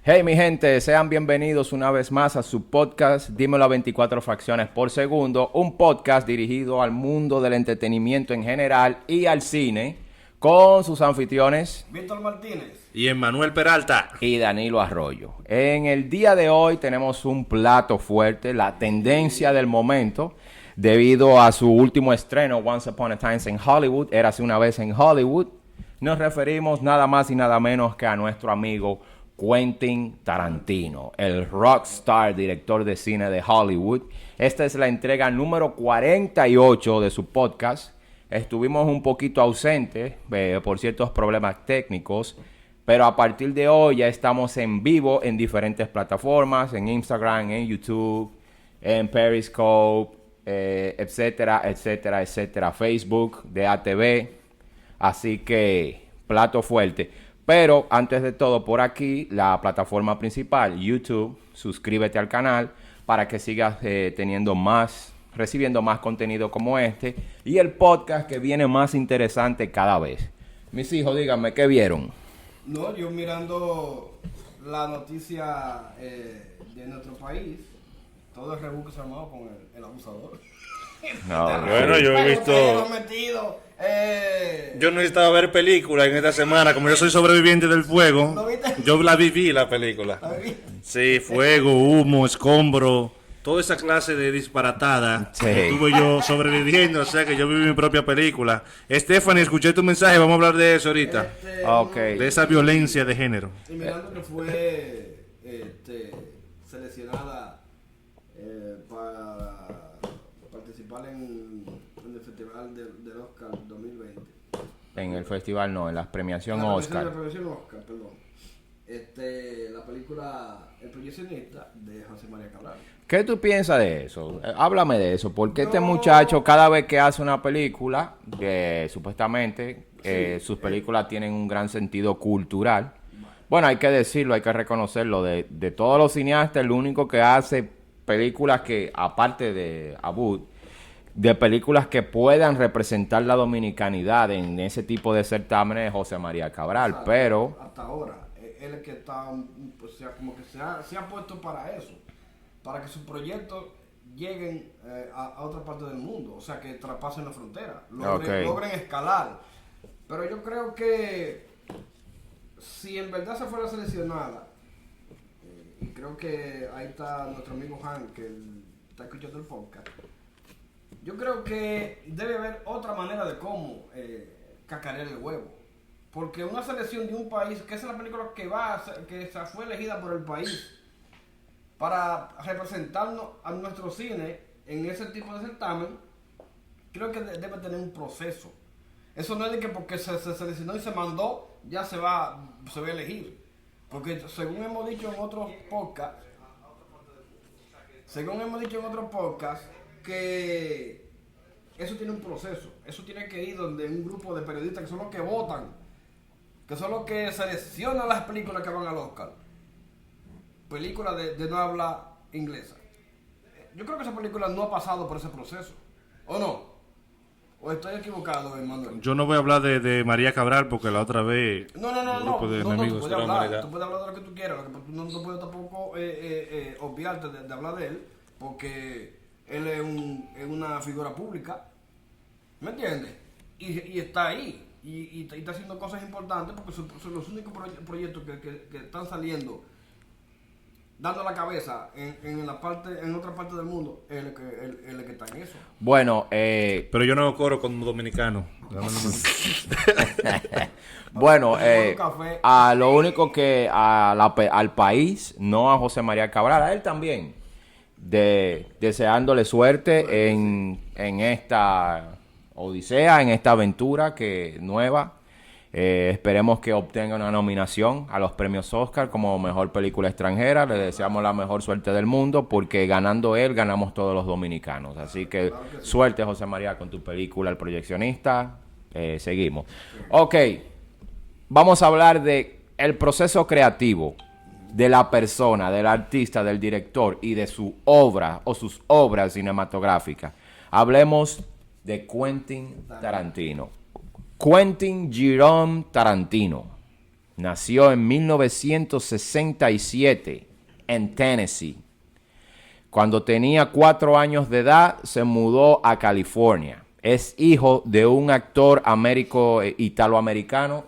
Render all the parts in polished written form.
Hey mi gente, sean bienvenidos una vez más a su podcast Dímelo a 24 fracciones por segundo, un podcast dirigido al mundo del entretenimiento en general y al cine, con sus anfitriones Víctor Martínez y Emmanuel Peralta y Danilo Arroyo. En el día de hoy tenemos un plato fuerte, la tendencia del momento, debido a su último estreno, Once Upon a Time in Hollywood, Érase una vez en Hollywood. Nos referimos nada más y nada menos que a nuestro amigo Quentin Tarantino, el rockstar director de cine de Hollywood. Esta es la entrega número 48 de su podcast. Estuvimos un poquito ausentes por ciertos problemas técnicos, pero a partir de hoy ya estamos en vivo en diferentes plataformas, en Instagram, en YouTube, en Periscope, etcétera, etcétera, etcétera, Facebook, de ATV. Así que, plato fuerte. Pero antes de todo, por aquí, la plataforma principal, YouTube, suscríbete al canal para que sigas recibiendo más contenido como este y el podcast que viene más interesante cada vez. Mis hijos, díganme, ¿qué vieron? No, yo mirando la noticia de nuestro país, todo el revuelo que se armó con el abusador. No, Bueno, yo he visto... Yo necesitaba ver películas en esta semana. Como yo soy sobreviviente del fuego, ¿Lo viste? yo la viví la película. Sí, fuego, humo, escombro, toda esa clase de disparatada. Sí. Estuve yo sobreviviendo, o sea que yo viví mi propia película. Stephanie, escuché tu mensaje, vamos a hablar de eso ahorita. Ok. De esa violencia de género. Y mirando que fue seleccionada para participar en el Festival del Oscar 2020. En el festival no, en la premiación La Oscar. premiación Oscar, perdón. La película El proyeccionista de José María Cabral. ¿Qué tú piensas de eso? Háblame de eso, porque este muchacho cada vez que hace una película, supuestamente sus películas tienen un gran sentido cultural. Bueno, hay que decirlo, hay que reconocerlo, de todos los cineastas, el único que hace películas que, aparte de Abud, de películas que puedan representar la dominicanidad en ese tipo de certámenes es José María Cabral, Exacto. pero... Hasta ahora, él es el que está, pues, como que se ha puesto para eso, para que sus proyectos lleguen a otra parte del mundo, o sea, que traspasen la frontera, logren escalar. Pero yo creo que si en verdad se fuera seleccionada, y creo que ahí está nuestro amigo Han, que está escuchando el podcast, yo creo que debe haber otra manera de cómo cacarear el huevo. Porque una selección de un país, que es la película que fue elegida por el país para representarnos a nuestro cine en ese tipo de certamen, creo que debe tener un proceso. Eso no es de que porque se seleccionó y se mandó, ya se va a elegir. Porque según hemos dicho en otros podcasts, que eso tiene un proceso, eso tiene que ir donde un grupo de periodistas que son los que votan, que son los que seleccionan las películas que van al Oscar, películas de no habla inglesa. Yo creo que esa película no ha pasado por ese proceso, ¿o no? ¿O estoy equivocado, Emmanuel? Yo no voy a hablar de María Cabral porque la otra vez No, un grupo de tú enemigos puedes de la hablar, humanidad. tú puedes hablar de lo que tú quieras, lo que tú no puedes tampoco obviarte de hablar de él, porque él es una figura pública, ¿me entiendes? Y está ahí, y está haciendo cosas importantes, porque son los únicos proyectos que están saliendo, dando la cabeza en otra parte del mundo, es el que está en eso. Bueno, Pero yo no corro con dominicano. bueno, Café. a lo único que al país, no a José María Cabral, a él también, deseándole suerte en esta odisea, en esta aventura nueva. Esperemos que obtenga una nominación a los premios Oscar como mejor película extranjera. Le deseamos la mejor suerte del mundo, porque ganando él, ganamos todos los dominicanos. Así que suerte, José María, con tu película El Proyeccionista. Seguimos. Ok, vamos a hablar de el proceso creativo de la persona, del artista, del director y de su obra o sus obras cinematográficas. Hablemos de Quentin Tarantino. Quentin Jerome Tarantino. nació en 1967 en Tennessee. Cuando tenía 4 años de edad, se mudó a California. Es hijo de un actor italoamericano,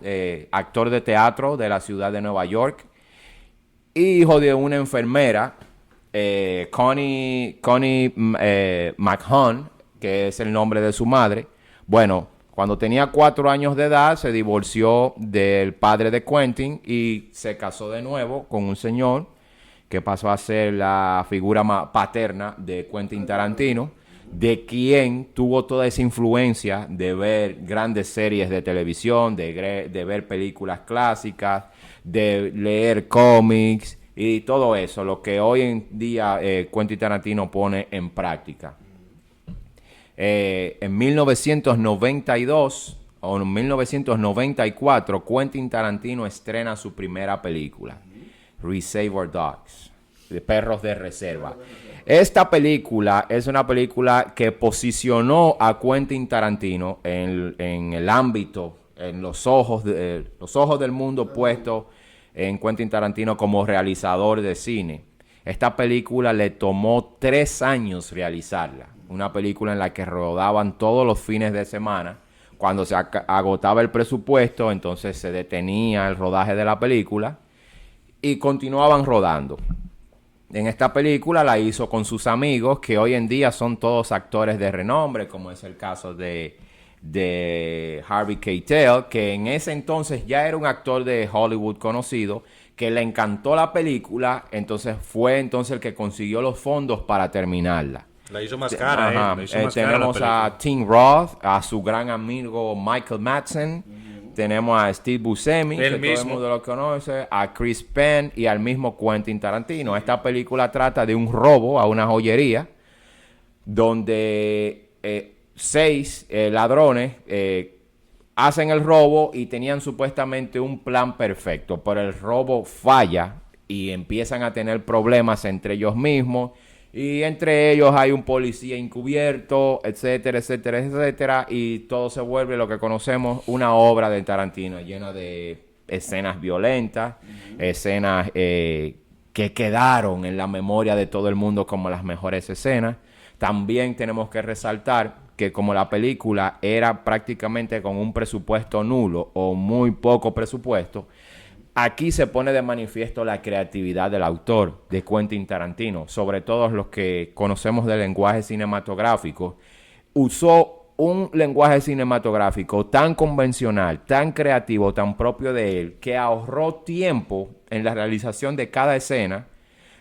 actor de teatro de la ciudad de Nueva York. Hijo de una enfermera, Connie McHugh, que es el nombre de su madre. Bueno, cuando tenía 4 años de edad, se divorció del padre de Quentin y se casó de nuevo con un señor que pasó a ser la figura paterna de Quentin Tarantino, de quien tuvo toda esa influencia de ver grandes series de televisión, de ver películas clásicas, de leer cómics y todo eso, lo que hoy en día Quentin Tarantino pone en práctica. En 1992 o en 1994, Quentin Tarantino estrena su primera película, Reservoir Dogs, de Perros de Reserva. Esta película es una película que posicionó a Quentin Tarantino en el ámbito, en los ojos del mundo puestos en Quentin Tarantino como realizador de cine. Esta película le tomó 3 años realizarla. Una película en la que rodaban todos los fines de semana. Cuando se agotaba el presupuesto, entonces se detenía el rodaje de la película y continuaban rodando. En esta película la hizo con sus amigos, que hoy en día son todos actores de renombre, como es el caso de Harvey Keitel, que en ese entonces ya era un actor de Hollywood conocido, que le encantó la película, entonces fue el que consiguió los fondos para terminarla. La hizo más cara, Ajá. La hizo más cara tenemos a Tim Roth, a su gran amigo Michael Madsen, tenemos a Steve Buscemi, que todo el mundo lo conoce, a Chris Penn y al mismo Quentin Tarantino. Esta película trata de un robo a una joyería donde 6 ladrones hacen el robo y tenían supuestamente un plan perfecto, pero el robo falla y empiezan a tener problemas entre ellos mismos. Y entre ellos hay un policía encubierto, etcétera, etcétera, etcétera. Y todo se vuelve lo que conocemos una obra de Tarantino llena de escenas violentas, escenas que quedaron en la memoria de todo el mundo como las mejores escenas. También tenemos que resaltar que como la película era prácticamente con un presupuesto nulo o muy poco presupuesto, aquí se pone de manifiesto la creatividad del autor, de Quentin Tarantino, sobre todo los que conocemos del lenguaje cinematográfico. Usó un lenguaje cinematográfico tan convencional, tan creativo, tan propio de él, que ahorró tiempo en la realización de cada escena,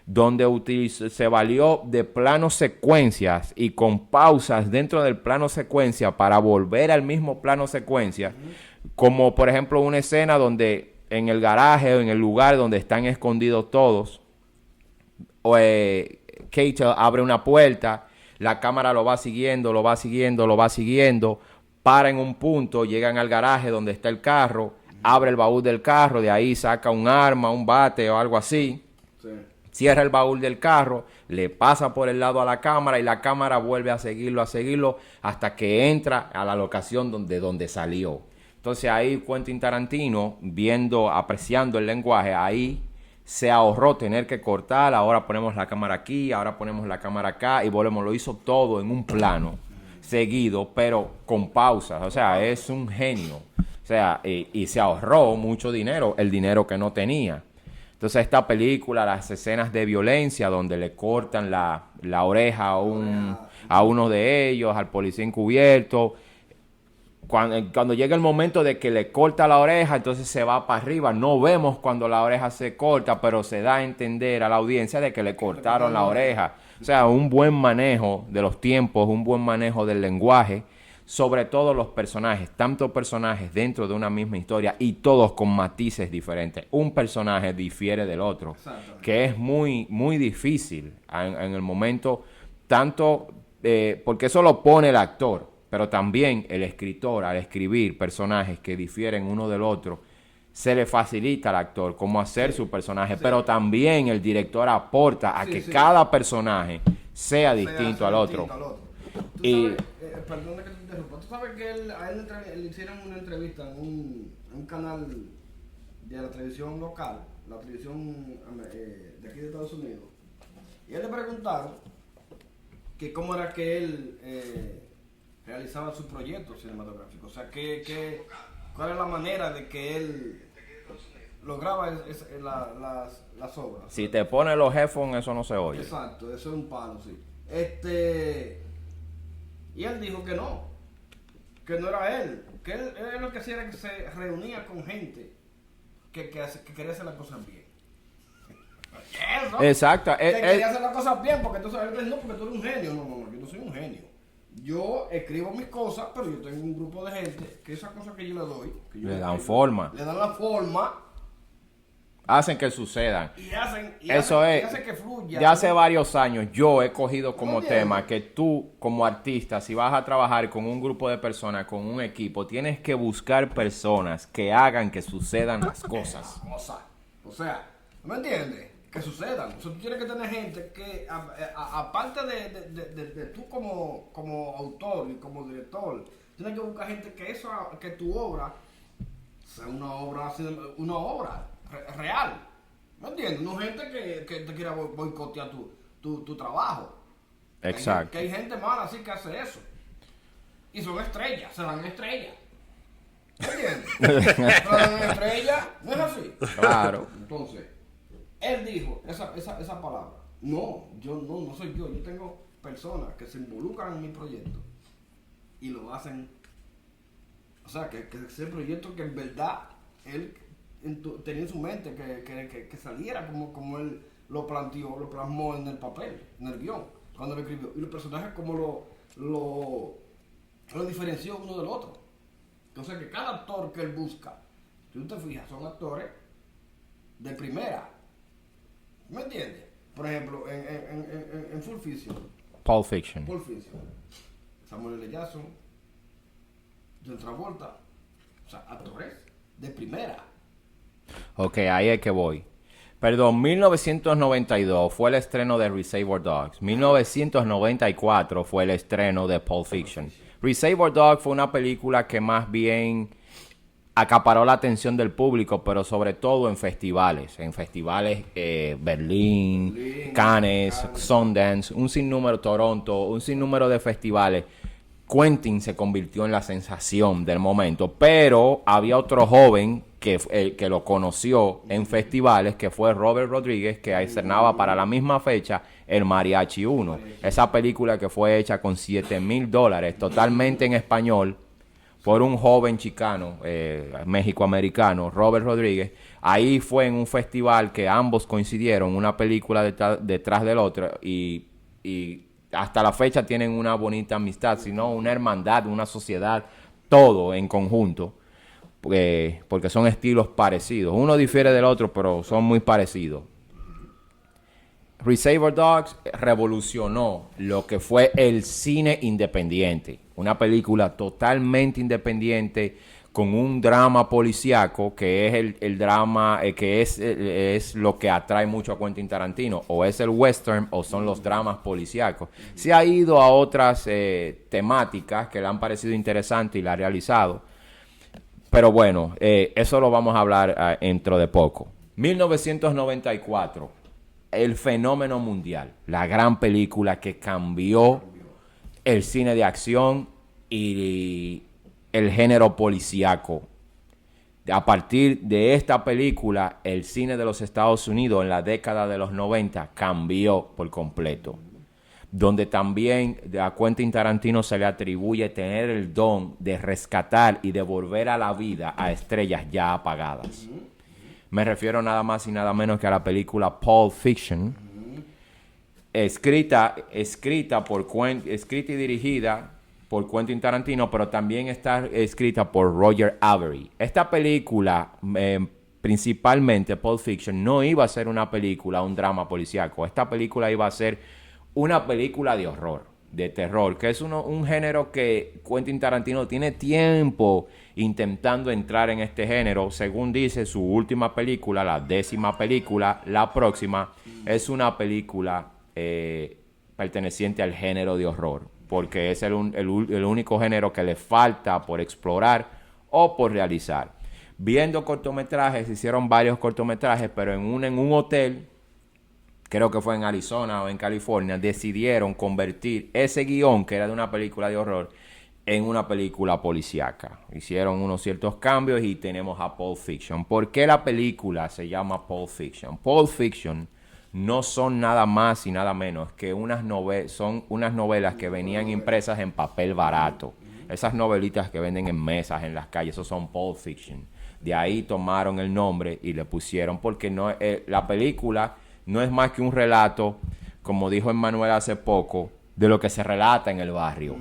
donde se valió de planos secuencias y con pausas dentro del plano secuencia para volver al mismo plano secuencia, como por ejemplo una escena donde en el garaje o en el lugar donde están escondidos todos, Keitel abre una puerta, la cámara lo va siguiendo, para en un punto, llegan al garaje donde está el carro, abre el baúl del carro, de ahí saca un arma, un bate o algo así, cierra el baúl del carro, le pasa por el lado a la cámara y la cámara vuelve a seguirlo hasta que entra a la locación donde salió. Entonces ahí Quentin Tarantino, apreciando el lenguaje, ahí se ahorró tener que cortar, ahora ponemos la cámara aquí, ahora ponemos la cámara acá y lo hizo todo en un plano seguido, pero con pausas. O sea, es un genio. O sea, y se ahorró mucho dinero, el dinero que no tenía. Entonces esta película, las escenas de violencia donde le cortan la oreja a uno de ellos, al policía encubierto. Cuando llega el momento de que le corta la oreja, entonces se va para arriba. No vemos cuando la oreja se corta, pero se da a entender a la audiencia de que le cortaron la oreja. O sea, un buen manejo de los tiempos, un buen manejo del lenguaje, sobre todo los personajes, tantos personajes dentro de una misma historia y todos con matices diferentes. Un personaje difiere del otro, que es muy, muy difícil en el momento, tanto porque eso lo pone el actor. Pero también el escritor, al escribir personajes que difieren uno del otro, se le facilita al actor cómo hacer su personaje. Pero también el director aporta a que cada personaje sea distinto al otro. Perdón que te interrumpa. Tú sabes que a él le hicieron una entrevista en un canal de la televisión local, la televisión de aquí de Estados Unidos. Y él le preguntaron que cómo era que él realizaba su proyecto cinematográfico. O sea, cuál es la manera de que él lograba las obras. Si te pones los headphones, eso no se oye. Exacto, eso es un palo, sí. Y él dijo que no era él. Que él lo que hacía era que se reunía con gente que quería hacer las cosas bien. Eso. Exacto. Que quería hacer las cosas bien, porque entonces él dice, no, porque tú eres un genio. No, yo no soy un genio. Yo escribo mis cosas, pero yo tengo un grupo de gente que esas cosas que yo le doy, que yo le dan forma. Le dan la forma. Hacen que sucedan. Y hacen que fluya. Ya hace varios años yo he cogido como tema que tú, como artista, si vas a trabajar con un grupo de personas, con un equipo, tienes que buscar personas que hagan que sucedan las cosas. O sea, ¿me entiendes? Que sucedan. O sea, tú tienes que tener gente que, aparte de tú como autor y como director, tienes que buscar gente que tu obra sea una obra real. ¿Me entiendes? No gente que te quiera boicotear tu trabajo. Exacto. Que hay gente mala así que hace eso. Y son estrellas, se dan estrellas. ¿Me entiendes? Se dan estrellas, no es así. Claro. Entonces, él dijo esa palabra. No, yo no soy yo. Yo tengo personas que se involucran en mi proyecto y lo hacen. O sea, que ese proyecto que en verdad él tenía en su mente que saliera como él lo planteó, lo plasmó en el papel, en el guión, cuando lo escribió. Y los personajes como lo diferenció uno del otro. Entonces que cada actor que él busca, si tú te fijas, son actores de primera. ¿Me entiendes? Por ejemplo, en Pulp Fiction. Pulp Fiction. Samuel L. Jackson, John Travolta. O sea, actores de primera. Ok, ahí es que voy. Perdón, 1992 fue el estreno de Reservoir Dogs. 1994 fue el estreno de Pulp Fiction. Reservoir Dogs fue una película que más bien acaparó la atención del público, pero sobre todo en festivales. Berlín, Cannes, Sundance, un sinnúmero, Toronto, un sinnúmero de festivales. Quentin se convirtió en la sensación del momento, pero había otro joven que lo conoció en festivales, que fue Robert Rodríguez, que estrenaba para la misma fecha El Mariachi 1. Esa película que fue hecha con $7,000, totalmente en español, por un joven chicano, mexicoamericano, Robert Rodríguez. Ahí fue en un festival que ambos coincidieron, una película detrás del otro, y hasta la fecha tienen una bonita amistad, sino una hermandad, una sociedad, todo en conjunto, porque son estilos parecidos. Uno difiere del otro, pero son muy parecidos. Reservoir Dogs revolucionó lo que fue el cine independiente. Una película totalmente independiente con un drama policíaco que es el drama que es lo que atrae mucho a Quentin Tarantino. O es el western o son los dramas policíacos. Se ha ido a otras temáticas que le han parecido interesantes y la ha realizado. Pero bueno, eso lo vamos a hablar dentro de poco. 1994, el fenómeno mundial. La gran película que cambió el cine de acción y el género policíaco. A partir de esta película, el cine de los Estados Unidos en la década de los 90 cambió por completo. Donde también a Quentin Tarantino se le atribuye tener el don de rescatar y devolver a la vida a estrellas ya apagadas. Me refiero nada más y nada menos que a la película Pulp Fiction, escrita y dirigida por Quentin Tarantino, pero también está escrita por Roger Avary. Esta película, principalmente Pulp Fiction, no iba a ser una película, un drama policíaco. Esta película iba a ser una película de horror, de terror, que es un género que Quentin Tarantino tiene tiempo intentando entrar en este género. Según dice su última película, la 10ª película, la próxima, es una película perteneciente al género de horror, porque es el único género que le falta por explorar o por realizar. viendo cortometrajes, hicieron varios cortometrajes, pero en un hotel, creo que fue en Arizona o en California, decidieron convertir ese guión, que era de una película de horror, en una película policíaca. Hicieron unos ciertos cambios y tenemos a Pulp Fiction. ¿Por qué la película se llama Pulp Fiction? Pulp Fiction no son nada más y nada menos que son unas novelas que venían impresas en papel barato. Esas novelitas que venden en mesas en las calles, esos son Pulp Fiction. De ahí tomaron el nombre y le pusieron, porque la película no es más que un relato, como dijo Emmanuel hace poco, de lo que se relata en el barrio.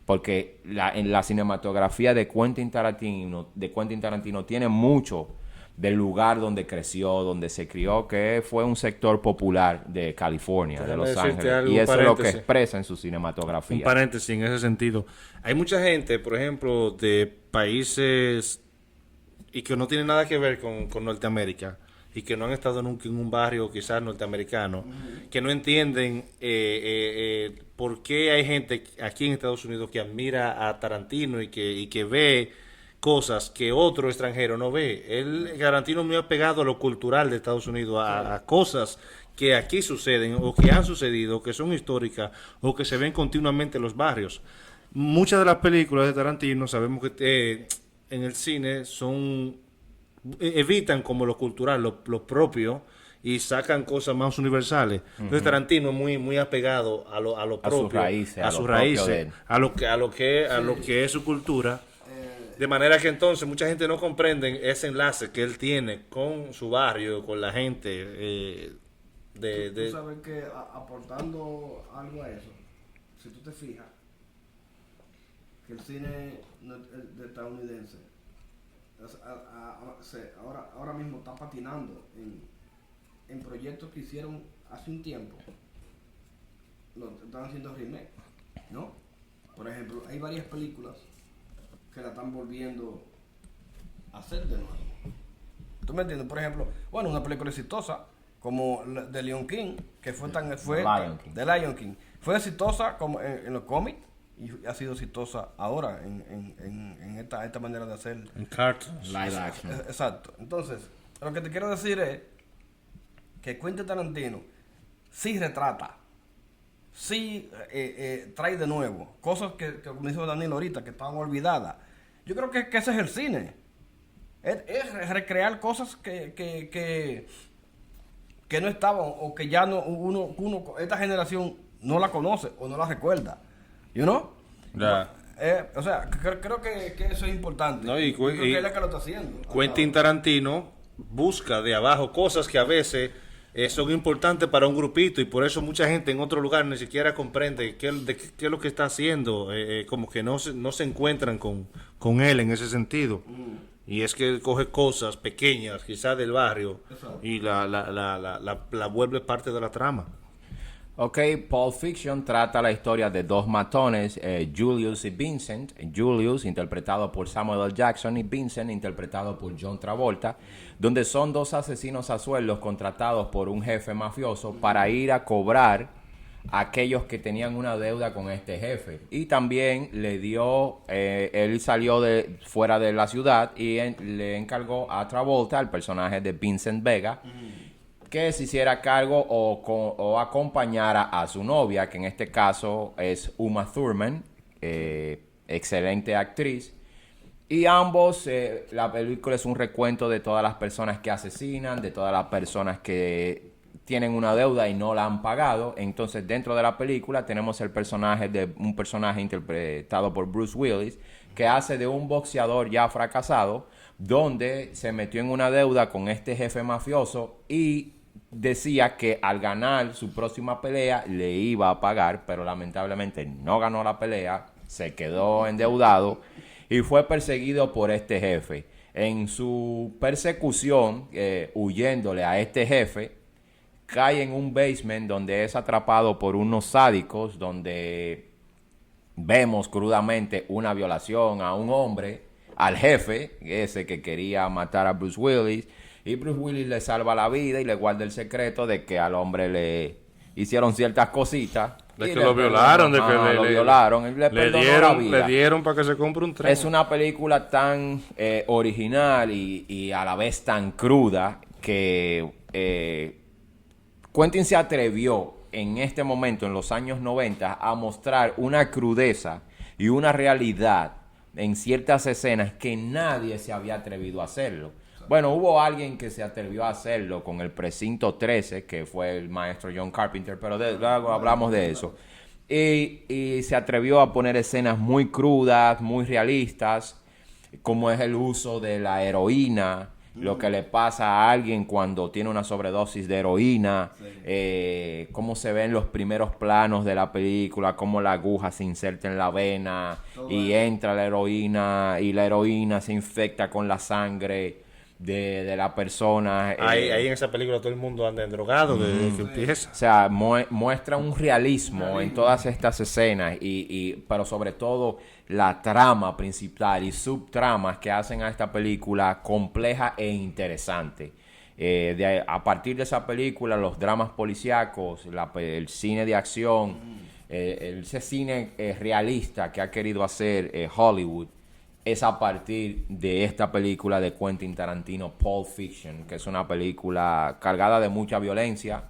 Porque en la cinematografía de Quentin Tarantino tiene mucho del lugar donde creció, donde se crió, que fue un sector popular de California, de Los Ángeles. Y eso es lo que expresa en su cinematografía. Un paréntesis en ese sentido. Hay mucha gente, por ejemplo, de países y que no tienen nada que ver con Norteamérica y que no han estado nunca en un barrio quizás norteamericano, que no entienden por qué hay gente aquí en Estados Unidos que admira a Tarantino y que ve cosas que otro extranjero no ve. Tarantino es muy apegado a lo cultural de Estados Unidos, a cosas que aquí suceden o que han sucedido, o que son históricas o que se ven continuamente en los barrios. Muchas de las películas de Tarantino sabemos que en el cine evitan como lo cultural, lo propio, y sacan cosas más universales. Entonces Tarantino es muy apegado a lo propio, a sus raíces, a lo que es su cultura. De manera que entonces mucha gente no comprende ese enlace que él tiene con su barrio, con la gente. Tú sabes que aportando algo a eso, si tú te fijas, que el cine estadounidense ahora mismo está patinando en proyectos que hicieron hace un tiempo. Están haciendo remake, ¿no? Por ejemplo, hay varias películas que la están volviendo a hacer de nuevo. ¿Tú me entiendes? Por ejemplo, una película exitosa como The Lion King, que The Lion King, fue exitosa como en los cómics y ha sido exitosa ahora en esta manera de hacer en cartoons, live action. Exacto. Entonces, lo que te quiero decir es que Quentin Tarantino sí retrata, sí trae de nuevo cosas que como dijo Danilo ahorita, que estaban olvidadas. Yo creo que ese es el cine. Es recrear cosas que no estaban o que ya esta generación no la conoce o no la recuerda. ¿You know? O sea, creo que eso es importante. No, creo que es la que lo está haciendo. Quentin Tarantino busca de abajo cosas que a veces son importantes para un grupito, y por eso mucha gente en otro lugar ni siquiera comprende qué es lo que está haciendo, como que no se encuentran con él en ese sentido. Y es que él coge cosas pequeñas, quizás del barrio, y la vuelve parte de la trama. Ok, Pulp Fiction trata la historia de dos matones, Julius y Vincent. Julius, interpretado por Samuel L. Jackson, y Vincent, interpretado por John Travolta, donde son dos asesinos a sueldos contratados por un jefe mafioso para ir a cobrar a aquellos que tenían una deuda con este jefe. Y también él salió fuera de la ciudad y le encargó a Travolta, el personaje de Vincent Vega, que se hiciera cargo o acompañara a su novia, que en este caso es Uma Thurman, excelente actriz. Y ambos, la película es un recuento de todas las personas que asesinan, de todas las personas que tienen una deuda y no la han pagado. Entonces, dentro de la película tenemos un personaje interpretado por Bruce Willis, que hace de un boxeador ya fracasado, donde se metió en una deuda con este jefe mafioso y decía que al ganar su próxima pelea le iba a pagar, pero lamentablemente no ganó la pelea, se quedó endeudado y fue perseguido por este jefe. En su persecución, huyéndole a este jefe, cae en un basement donde es atrapado por unos sádicos, donde vemos crudamente una violación a un hombre, al jefe, ese que quería matar a Bruce Willis. Y Bruce Willis le salva la vida y le guarda el secreto de que al hombre le hicieron ciertas cositas De que lo violaron, de que lo violaron. le dieron para que se compre un tren. Es una película tan original y a la vez tan cruda que Quentin se atrevió en este momento, en los años 90, a mostrar una crudeza y una realidad en ciertas escenas que nadie se había atrevido a hacerlo. Bueno, hubo alguien que se atrevió a hacerlo con el Precinto 13, que fue el maestro John Carpenter, pero luego hablamos de eso. Y se atrevió a poner escenas muy crudas, muy realistas, como es el uso de la heroína, lo que le pasa a alguien cuando tiene una sobredosis de heroína, cómo se ven los primeros planos de la película, cómo la aguja se inserta en la vena y entra la heroína y la heroína se infecta con la sangre de la persona. Ahí en esa película todo el mundo anda drogado desde que empieza. O sea, muestra un realismo en todas estas escenas, pero sobre todo la trama principal y subtramas que hacen a esta película compleja e interesante. A partir de esa película, los dramas policíacos, el cine de acción, ese cine realista que ha querido hacer Hollywood, es a partir de esta película de Quentin Tarantino, Pulp Fiction, que es una película cargada de mucha violencia,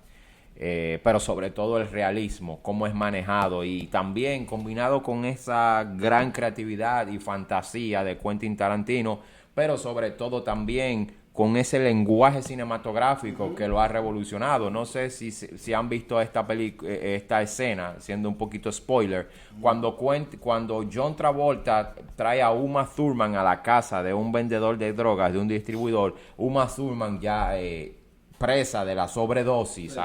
pero sobre todo el realismo, cómo es manejado y también combinado con esa gran creatividad y fantasía de Quentin Tarantino, pero sobre todo también con ese lenguaje cinematográfico que lo ha revolucionado. No sé si han visto esta escena, siendo un poquito spoiler, cuando John Travolta trae a Uma Thurman a la casa de un vendedor de drogas, de un distribuidor, Uma Thurman ya presa de la sobredosis,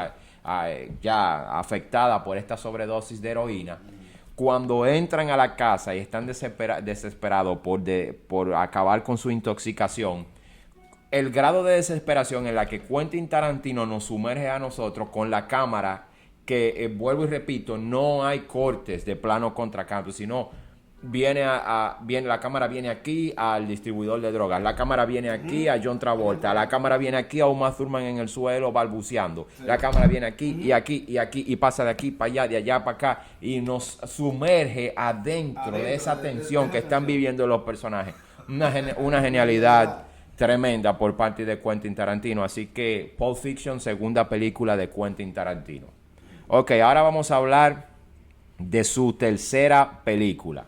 ya afectada por esta sobredosis de heroína. Cuando entran a la casa y están desesperados por acabar con su intoxicación, el grado de desesperación en la que Quentin Tarantino nos sumerge a nosotros con la cámara, que vuelvo y repito, no hay cortes de plano contra campo, sino la cámara viene aquí al distribuidor de drogas, la cámara viene aquí a John Travolta, la cámara viene aquí a Uma Thurman en el suelo balbuceando, la cámara viene aquí y aquí y aquí y pasa de aquí para allá, de allá para acá y nos sumerge adentro de esa tensión que están viviendo los personajes. Una genialidad tremenda por parte de Quentin Tarantino. Así que Pulp Fiction, segunda película de Quentin Tarantino. Ok, ahora vamos a hablar de su tercera película.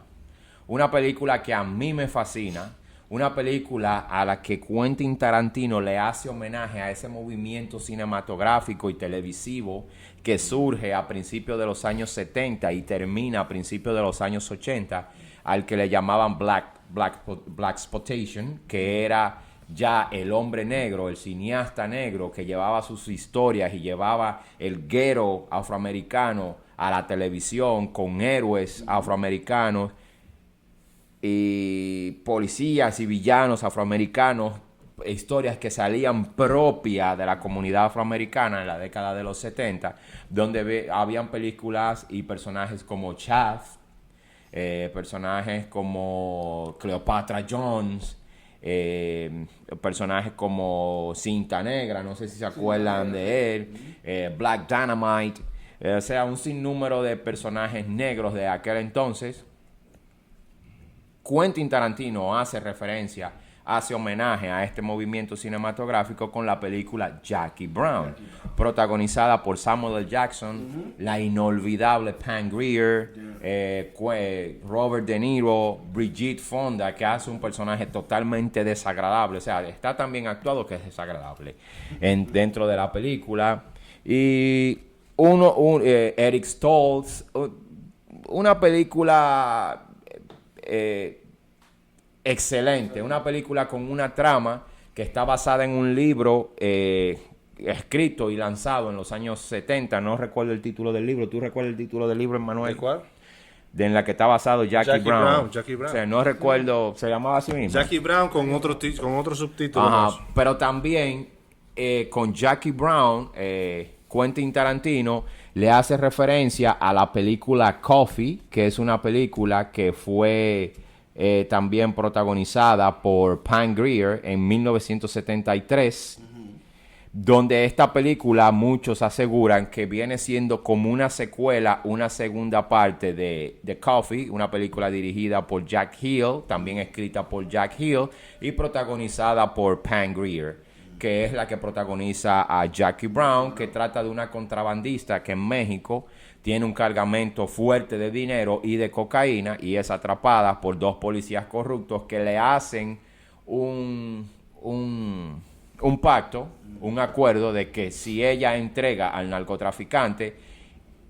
Una película que a mí me fascina. Una película a la que Quentin Tarantino le hace homenaje a ese movimiento cinematográfico y televisivo que surge a principios de los años 70 y termina a principios de los años 80, al que le llamaban Blaxploitation, que era ya el hombre negro, el cineasta negro que llevaba sus historias y llevaba el ghetto afroamericano a la televisión con héroes afroamericanos y policías y villanos afroamericanos, historias que salían propias de la comunidad afroamericana en la década de los 70, donde habían películas y personajes como Shaft, personajes como Cleopatra Jones, personajes como Cinta Negra, no sé si se acuerdan de él, Black Dynamite, o sea, un sinnúmero de personajes negros de aquel entonces. Quentin Tarantino hace homenaje a este movimiento cinematográfico con la película Jackie Brown, protagonizada por Samuel L. Jackson, la inolvidable Pam Grier, Robert De Niro, Brigitte Fonda, que hace un personaje totalmente desagradable, o sea, está tan bien actuado que es desagradable dentro de la película, y Eric Stoltz, una película excelente, una película con una trama que está basada en un libro escrito y lanzado en los años 70. No recuerdo el título del libro. ¿Tú recuerdas el título del libro, Emmanuel? ¿De cuál? En la que está basado Jackie Brown. Jackie Brown. O sea, no recuerdo, se llamaba así mismo. Jackie Brown con otro subtítulo. Ajá, pero también con Jackie Brown, Quentin Tarantino le hace referencia a la película Coffee, que es una película que fue también protagonizada por Pam Grier en 1973, donde esta película muchos aseguran que viene siendo como una secuela, una segunda parte de The Coffee, una película dirigida por Jack Hill, también escrita por Jack Hill y protagonizada por Pam Grier, que es la que protagoniza a Jackie Brown, que trata de una contrabandista que en México tiene un cargamento fuerte de dinero y de cocaína y es atrapada por dos policías corruptos que le hacen un pacto, un acuerdo de que si ella entrega al narcotraficante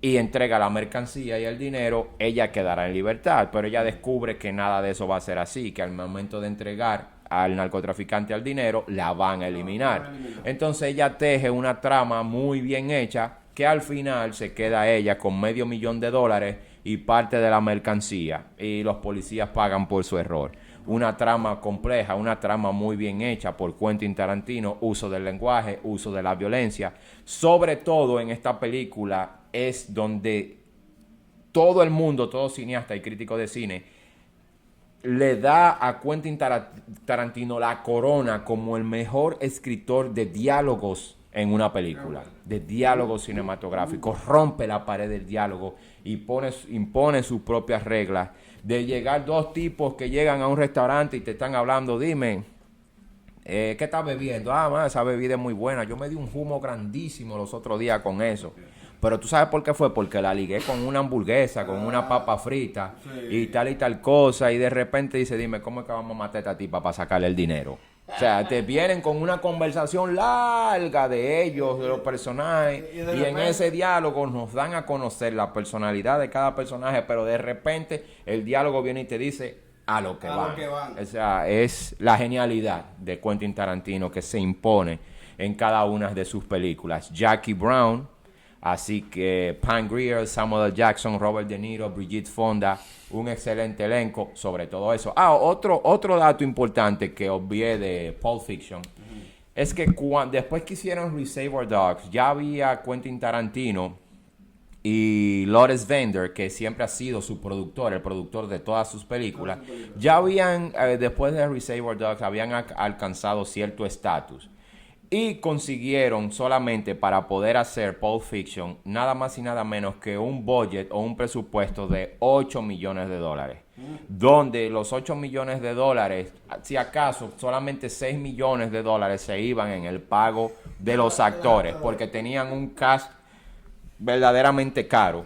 y entrega la mercancía y el dinero, ella quedará en libertad. Pero ella descubre que nada de eso va a ser así, que al momento de entregar al narcotraficante al dinero, la van a eliminar. Entonces ella teje una trama muy bien hecha que al final se queda ella con $500,000 y parte de la mercancía y los policías pagan por su error. Una trama compleja, una trama muy bien hecha por Quentin Tarantino, uso del lenguaje, uso de la violencia. Sobre todo en esta película es donde todo el mundo, todo cineasta y crítico de cine, le da a Quentin Tarantino la corona como el mejor escritor de diálogos en una película, de diálogos cinematográficos. Rompe la pared del diálogo y impone sus propias reglas. De llegar dos tipos que llegan a un restaurante y te están hablando, dime, ¿qué estás bebiendo? Esa bebida es muy buena. Yo me di un humo grandísimo los otros días con eso. Pero tú sabes por qué fue, porque la ligué con una hamburguesa, con una papa frita y tal cosa. Y de repente dice, dime, ¿cómo es que vamos a matar a esta tipa para sacarle el dinero? O sea, te vienen con una conversación larga de ellos, de los personajes, y en ese diálogo nos dan a conocer la personalidad de cada personaje, pero de repente el diálogo viene y te dice a lo que van. O sea, es la genialidad de Quentin Tarantino que se impone en cada una de sus películas. Jackie Brown, así que Pam Grier, Samuel L. Jackson, Robert De Niro, Brigitte Fonda, un excelente elenco sobre todo eso. Otro dato importante que obvié de Pulp Fiction es que después que hicieron Reservoir Dogs, ya había Quentin Tarantino y Lawrence Bender, que siempre ha sido su productor, el productor de todas sus películas, ya habían, después de Reservoir Dogs, habían alcanzado cierto estatus. Y consiguieron solamente para poder hacer Pulp Fiction nada más y nada menos que un budget o un presupuesto de $8 millones. Donde los $8 millones, si acaso solamente $6 millones se iban en el pago de los actores, porque tenían un cast verdaderamente caro.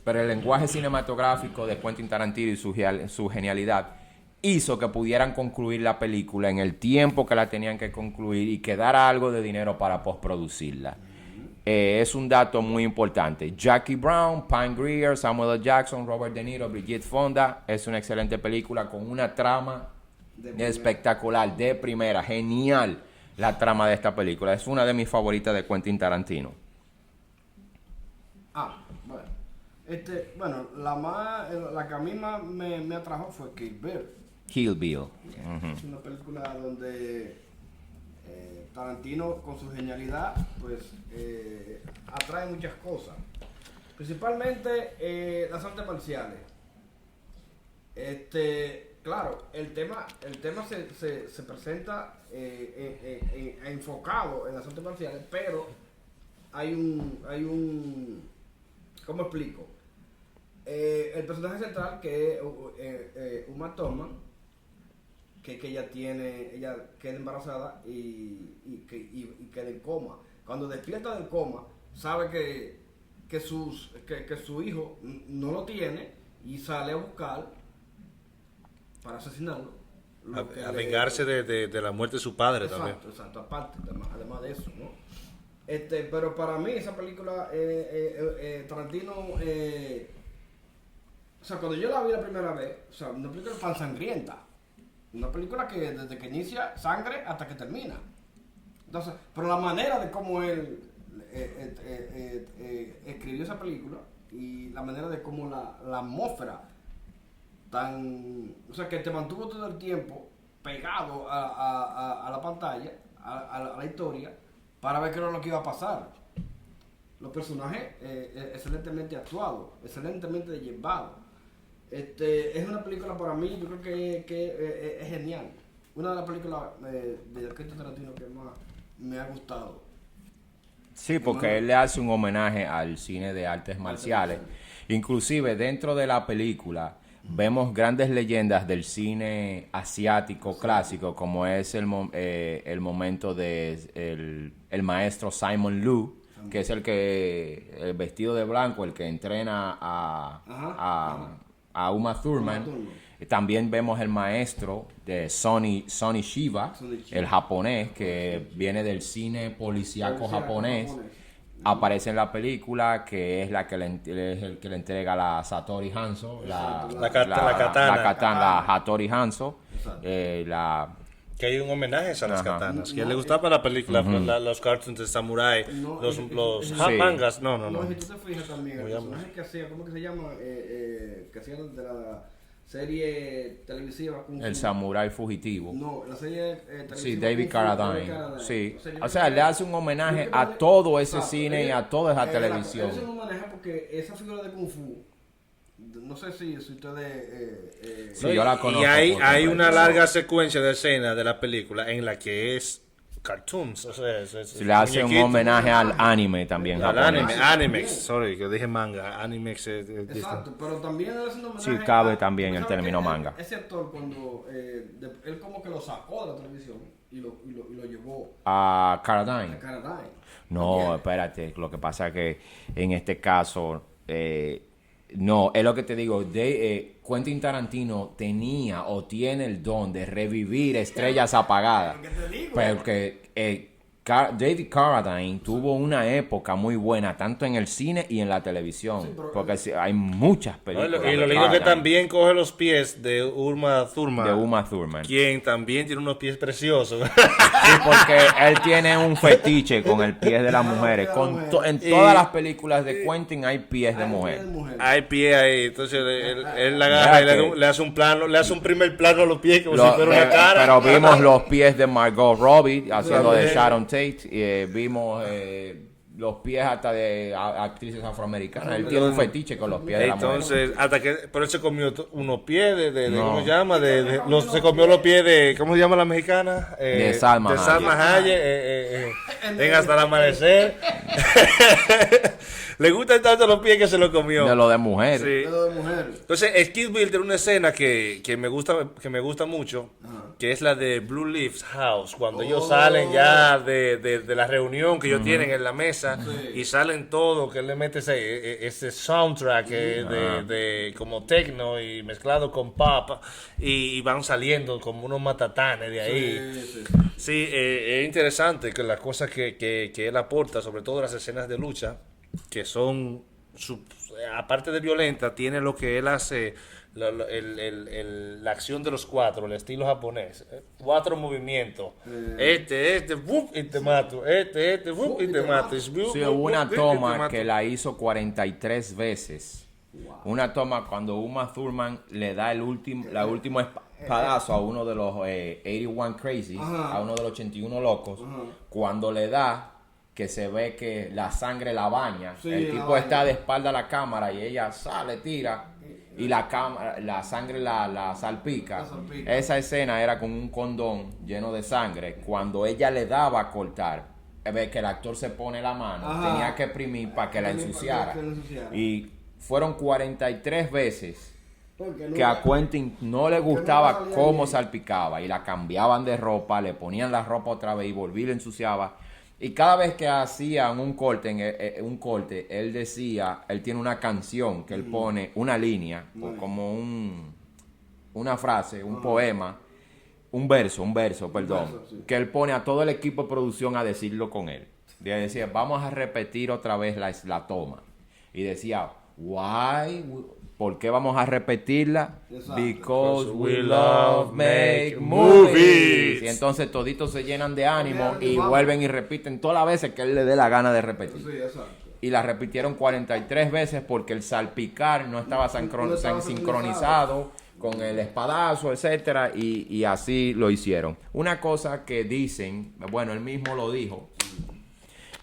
Pero el lenguaje cinematográfico de Quentin Tarantino y su genialidad hizo que pudieran concluir la película en el tiempo que la tenían que concluir y quedara algo de dinero para postproducirla. Es un dato muy importante. Jackie Brown, Pam Grier, Samuel L. Jackson, Robert De Niro, Brigitte Fonda. Es una excelente película con una trama espectacular, de primera. Genial la trama de esta película. Es una de mis favoritas de Quentin Tarantino. Bueno. La que a mí más me atrajo fue Kill Bill. Kill Bill. Es una película donde Tarantino, con su genialidad, pues atrae muchas cosas. Principalmente las artes marciales. Claro, el tema se presenta enfocado en las artes marciales, pero hay un ¿cómo explico? El personaje central, que es Uma Thurman, que ella queda embarazada y queda en coma. Cuando despierta del coma, sabe que su hijo no lo tiene y sale a buscar para asesinarlo. A vengarse de la muerte de su padre. También. Exacto, aparte, además de eso, ¿no? Pero para mí esa película, Tarantino, o sea, cuando yo la vi la primera vez, o sea, una película tan sangrienta, una película que desde que inicia sangre hasta que termina. Entonces, pero la manera de cómo él escribió esa película y la manera de cómo la atmósfera o sea, que te mantuvo todo el tiempo pegado a la pantalla, a la historia, para ver qué era lo que iba a pasar. Los personajes excelentemente actuados, excelentemente llevados. Es una película para mí, yo creo que es genial. Una de las películas de Quentin Tarantino que más me ha gustado Sí, porque él le hace un homenaje al cine de artes marciales. Inclusive dentro de la película vemos grandes leyendas del cine asiático clásico, como es el momento de el maestro Simon Liu, que es el vestido de blanco, el que entrena a Uma Thurman. También vemos el maestro de Sonny Chiba, el japonés, que viene del cine policíaco japonés. Aparece en la película, que es es el que le entrega la Satori Hanzo, la katana, la Hattori Hanzo, que hay un homenaje a las katanas, que le gustaba la película, los cartoons de samurai, los mangas, no. Si tú te fijas también, el personaje que hacía, ¿cómo que se llama? Que hacía de la serie televisiva Kung Fu. El samurái fugitivo. No, la serie televisiva. Sí, David Carradine. Sí. O sea, le hace un homenaje a todo ese cine y a toda esa televisión. Es un homenaje porque esa figura de Kung Fu, no sé si ustedes... Sí, yo la conozco. Y hay una larga secuencia de escenas de la película en la que es cartoons, o sea, le hace un homenaje al anime también. Al Animex, sorry, que dije manga, Animex exacto, pero también le hace un homenaje. Sí, cabe también el término manga. Ese actor, cuando él como que lo sacó de la televisión y lo llevó a Carradine. No, También. espérate, lo que pasa es que en este caso, no, es lo que te digo, Quentin Tarantino tenía o tiene el don de revivir estrellas apagadas. Porque David Carradine tuvo una época muy buena, tanto en el cine y en la televisión. Sí, porque hay muchas películas. Y lo lindo que también coge los pies de Uma Thurman. Quien también tiene unos pies preciosos. Sí, porque él tiene un fetiche con el pie de las mujeres. En todas las películas de Quentin hay pies de mujer. Hay pies ahí. Entonces él la agarra y le hace un plano, le hace un primer plano a los pies como si fuera una cara. Pero vimos los pies de Margot Robbie haciendo de Sharon Tate. Vimos los pies hasta de actrices afroamericanas. Él tiene un fetiche con los pies de la mujer. Entonces, pero él se comió unos pies ¿cómo se llama? Se comió los pies de, ¿cómo se llama la mexicana? De Salma Hayek. En Hasta el Amanecer. Le gustan tanto los pies que se lo comió. De lo de mujer. Sí. De lo de mujer. Entonces, Kill Bill tiene una escena que me gusta mucho, que es la de Blue Leaves House, cuando ellos salen ya de la reunión que ellos tienen en la mesa y salen todos, que él le mete ese soundtrack de como techno y mezclado con pop y van saliendo como unos matatanes de ahí. Sí, es interesante que las cosas que él aporta, sobre todo las escenas de lucha, que son, aparte de violenta, tiene lo que él hace, la acción de los cuatro, el estilo japonés, 4 movimientos, ¡wup! Y te mato, ¡wup! Y te mato. Sí, hubo una toma que la hizo 43 veces. Una toma cuando Uma Thurman le da el último espadazo a uno de los 81 Crazies, a uno de los 81 locos, cuando le da, que se ve que la sangre la baña, el tipo está de espalda a la cámara y ella sale, tira y la sangre la salpica. Esa escena era con un condón lleno de sangre. Cuando ella le daba a cortar, ve que el actor se pone la mano, tenía que exprimir para que la ensuciara. Y fueron 43 veces que a Quentin no le gustaba cómo salpicaba y la cambiaban de ropa, le ponían la ropa otra vez y volvía y la ensuciaba. Y cada vez que hacían un corte, él decía, él tiene una canción que él pone, una línea, o como una frase, un poema, un verso, que él pone a todo el equipo de producción a decirlo con él. Y decía, vamos a repetir otra vez la toma. Y decía, why? ¿Por qué vamos a repetirla? Because we love make movies. Y entonces toditos se llenan de ánimo y vuelven y repiten todas las veces que él le dé la gana de repetir. Y la repitieron 43 veces porque el salpicar no estaba sincronizado con el espadazo, etcétera, y así lo hicieron. Una cosa que dicen, bueno, él mismo lo dijo,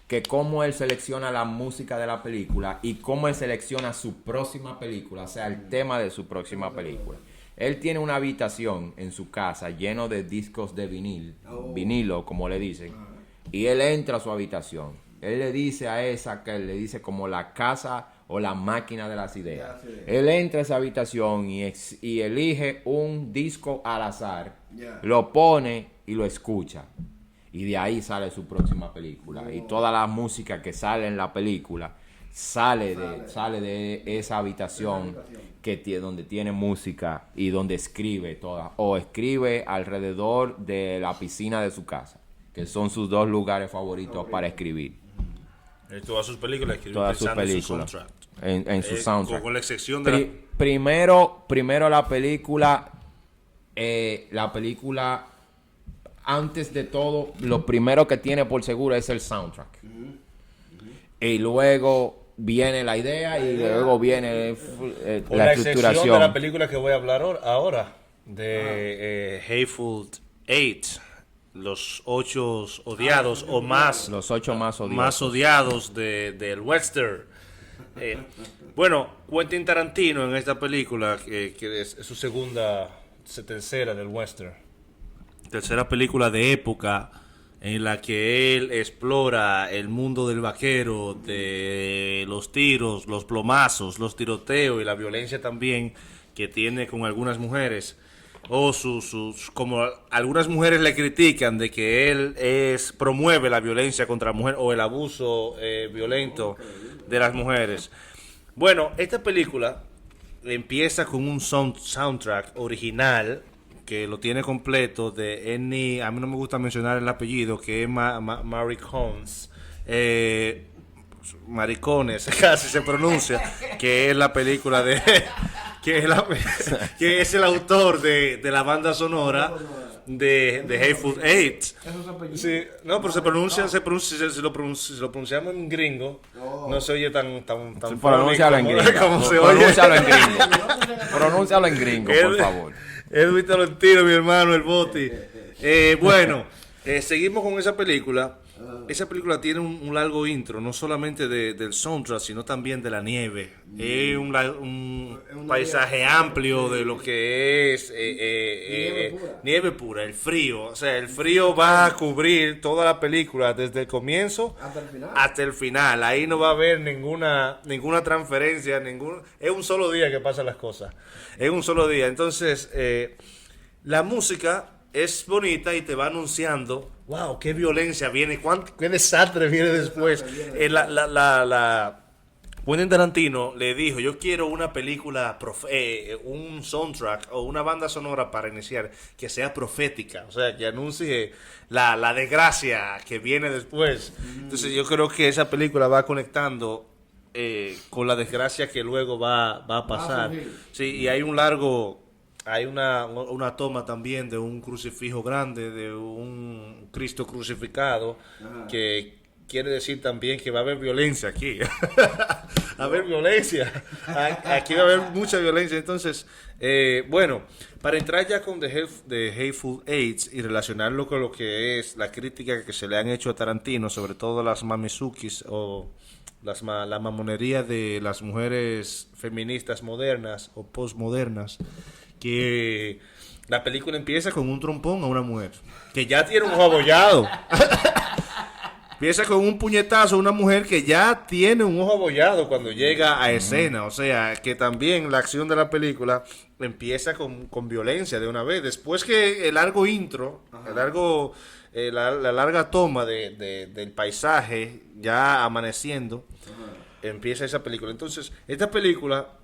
que cómo él selecciona la música de la película y cómo él selecciona su próxima película, o sea, el tema de su próxima película. Él tiene una habitación en su casa lleno de discos de vinilo, como le dicen, y él entra a su habitación Él le dice a esa que él le dice como la casa o la máquina de las ideas. Él entra a esa habitación y elige un disco al azar, lo pone y lo escucha. Y de ahí sale su próxima película. Y toda la música que sale en la película sale de esa habitación donde tiene música y donde escribe toda. O escribe alrededor de la piscina de su casa, que son sus dos lugares favoritos para escribir. Todas sus películas Todas sus películas. En su soundtrack. Con la excepción de primero la película, antes de todo, lo primero que tiene por seguro es el soundtrack. Y luego viene la idea y luego viene la estructuración. De la película que voy a hablar ahora, de Hateful Eight, los 8 odiados o más. Los 8 más odiados. Más odiados del western. Bueno, Quentin Tarantino en esta película, que es su tercera del western. Tercera película de época en la que él explora el mundo del vaquero, de los tiros, los plomazos, los tiroteos y la violencia también que tiene con algunas mujeres. O como algunas mujeres le critican de que él promueve la violencia contra la mujer o el abuso violento de las mujeres. Bueno, esta película empieza con un soundtrack original que lo tiene completo de Ennio, a mí no me gusta mencionar el apellido, que es Maricones, Maricones, casi se pronuncia, que es la película de... que es el autor de la banda sonora de Hateful Eight. Sí, no, pero se lo pronunciamos en gringo, no se oye tan pronúncialo en gringo. Como se oye. Pronúncialo en gringo, por favor. Edwin Tarantino, mi hermano, el Boti. Bueno, seguimos con esa película. Esa película tiene un largo intro, no solamente del soundtrack, sino también de la nieve. Es un paisaje amplio de lo que es nieve pura, el frío. O sea, el frío va a cubrir toda la película desde el comienzo hasta el final. Ahí no va a haber ninguna transferencia, es un solo día que pasan las cosas. Es un solo día. Entonces, la música es bonita y te va anunciando, wow, qué violencia viene, qué desastre viene después. Quentin Tarantino le dijo, yo quiero una película, un soundtrack o una banda sonora para iniciar que sea profética, o sea, que anuncie la desgracia que viene después. Entonces yo creo que esa película va conectando con la desgracia que luego va a pasar. Sí, y hay una toma también de un crucifijo grande, de un Cristo crucificado, que quiere decir también que va a haber violencia aquí. Va a haber violencia. Aquí va a haber mucha violencia. Entonces, bueno, para entrar ya con The Hateful Eight y relacionarlo con lo que es la crítica que se le han hecho a Tarantino, sobre todo las mamizukis o la mamonería de las mujeres feministas modernas o postmodernas, que la película empieza con un trompón a una mujer que ya tiene un ojo abollado. Empieza con un puñetazo a una mujer que ya tiene un ojo abollado cuando llega a escena. O sea, que también la acción de la película empieza con violencia de una vez. Después que el largo intro, la larga toma del paisaje ya amaneciendo, empieza esa película. Entonces, esta película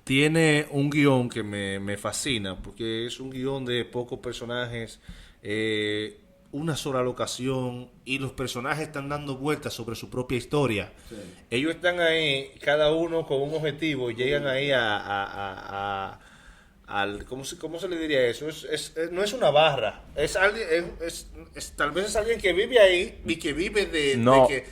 tiene un guión que me fascina, porque es un guión de pocos personajes, una sola locación, y los personajes están dando vueltas sobre su propia historia. Sí. Ellos están ahí, cada uno con un objetivo, y llegan ahí ¿cómo se le diría eso? No es una barra, es alguien, tal vez es alguien que vive ahí y que vive de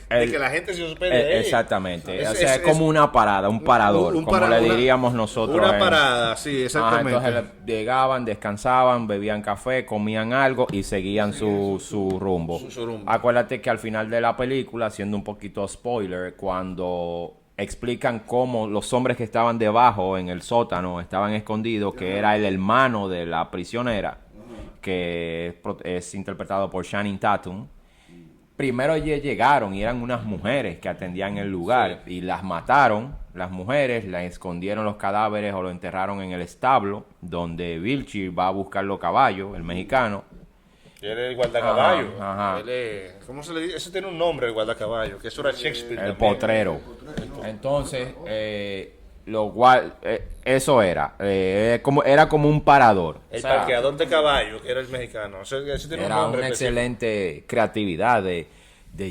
que la gente se hospede ahí. Exactamente, es como una parada, un parador, como le diríamos nosotros. Una parada, sí, exactamente. Entonces llegaban, descansaban, bebían café, comían algo y seguían su rumbo. Acuérdate que al final de la película, haciendo un poquito spoiler, cuando explican cómo los hombres que estaban debajo en el sótano estaban escondidos, que era el hermano de la prisionera, que es interpretado por Channing Tatum. primero llegaron y eran unas mujeres que atendían el lugar y las mataron, las mujeres, las escondieron los cadáveres o lo enterraron en el establo donde Vilchir va a buscar los caballos, el mexicano. Él es el guardacaballo. Ajá. Él es, ¿cómo se le dice? Eso tiene un nombre, el guardacaballo, que eso era Shakespeare. El también. potrero. Entonces, eso era. Era como un parador. El O sea, parqueador de caballo, que era el mexicano. Eso tiene un era nombre una específico. excelente creatividad de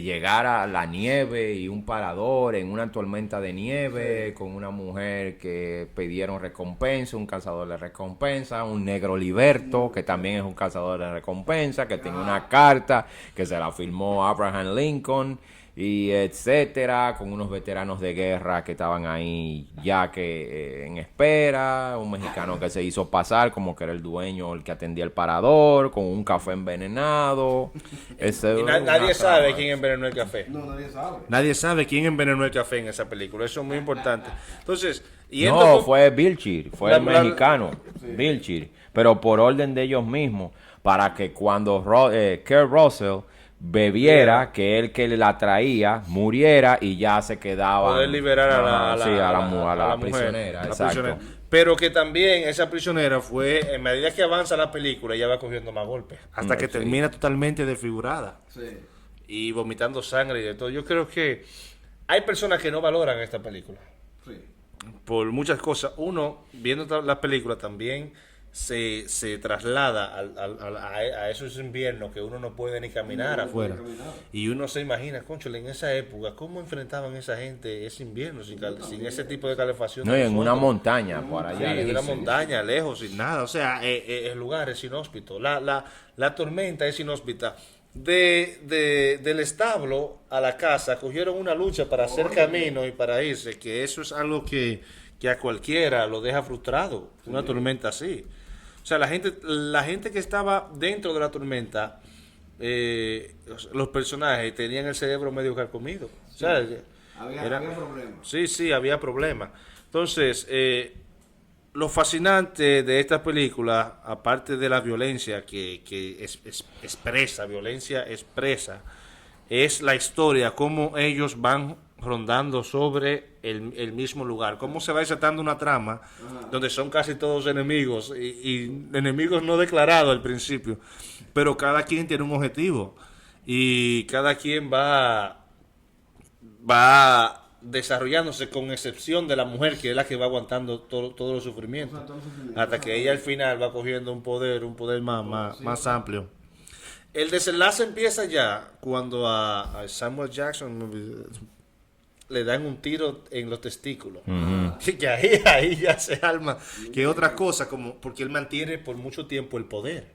llegar a la nieve y un parador en una tormenta de nieve con una mujer que pidieron recompensa, un cazador de recompensa, un negro liberto que también es un cazador de recompensa, que tiene una carta que se la firmó Abraham Lincoln y etcétera, con unos veteranos de guerra que estaban ahí ya que en espera, un mexicano que se hizo pasar como que era el dueño, el que atendía el parador, con un café envenenado. Y nadie sabe quién envenenó el café. No, nadie sabe. Nadie sabe quién envenenó el café en esa película. Eso es muy importante. Entonces, No, fue Vilchir, fue La- el mexicano, Vilchir, pero por orden de ellos mismos, para que cuando Kurt Russell bebiera, que él que la traía, muriera y ya se quedaba. poder liberar a la mujer, prisionera, a la exacto. prisionera. Pero que también esa prisionera fue, en medida que avanza la película, ella va cogiendo más golpes. Hasta que sí. termina totalmente desfigurada. Sí. Y vomitando sangre y de todo. Yo creo que hay personas que no valoran esta película. Sí. Por muchas cosas. Uno, viendo la película, también se traslada a esos inviernos que uno no puede ni caminar afuera. caminar. Y uno se imagina, conchole, en esa época, ¿cómo enfrentaban esa gente ese invierno sin ese tipo de calefacción? No, y en una Nosotros. montaña, por Sí, allá. en una dicen. montaña, lejos, sin nada. O sea, el lugar es inhóspito. La tormenta es inhóspita. Del establo a la casa cogieron una lucha para hacer camino y para irse, que eso es algo que a cualquiera lo deja frustrado, una tormenta así. O sea, la gente que estaba dentro de la tormenta, los personajes tenían el cerebro medio carcomido. O sea, Había problemas. Sí, había problemas. Entonces, lo fascinante de esta película, aparte de la violencia que violencia expresa, es la historia, cómo ellos van rondando sobre el mismo lugar, cómo se va desatando una trama donde son casi todos enemigos y enemigos no declarados al principio, pero cada quien tiene un objetivo y cada quien va desarrollándose, con excepción de la mujer, que es la que va aguantando todo los sufrimientos, hasta que ella al final va cogiendo un poder más amplio. El desenlace empieza ya cuando a Samuel Jackson le dan un tiro en los testículos. Que ahí ya se arma, que otra cosa, como porque él mantiene por mucho tiempo el poder.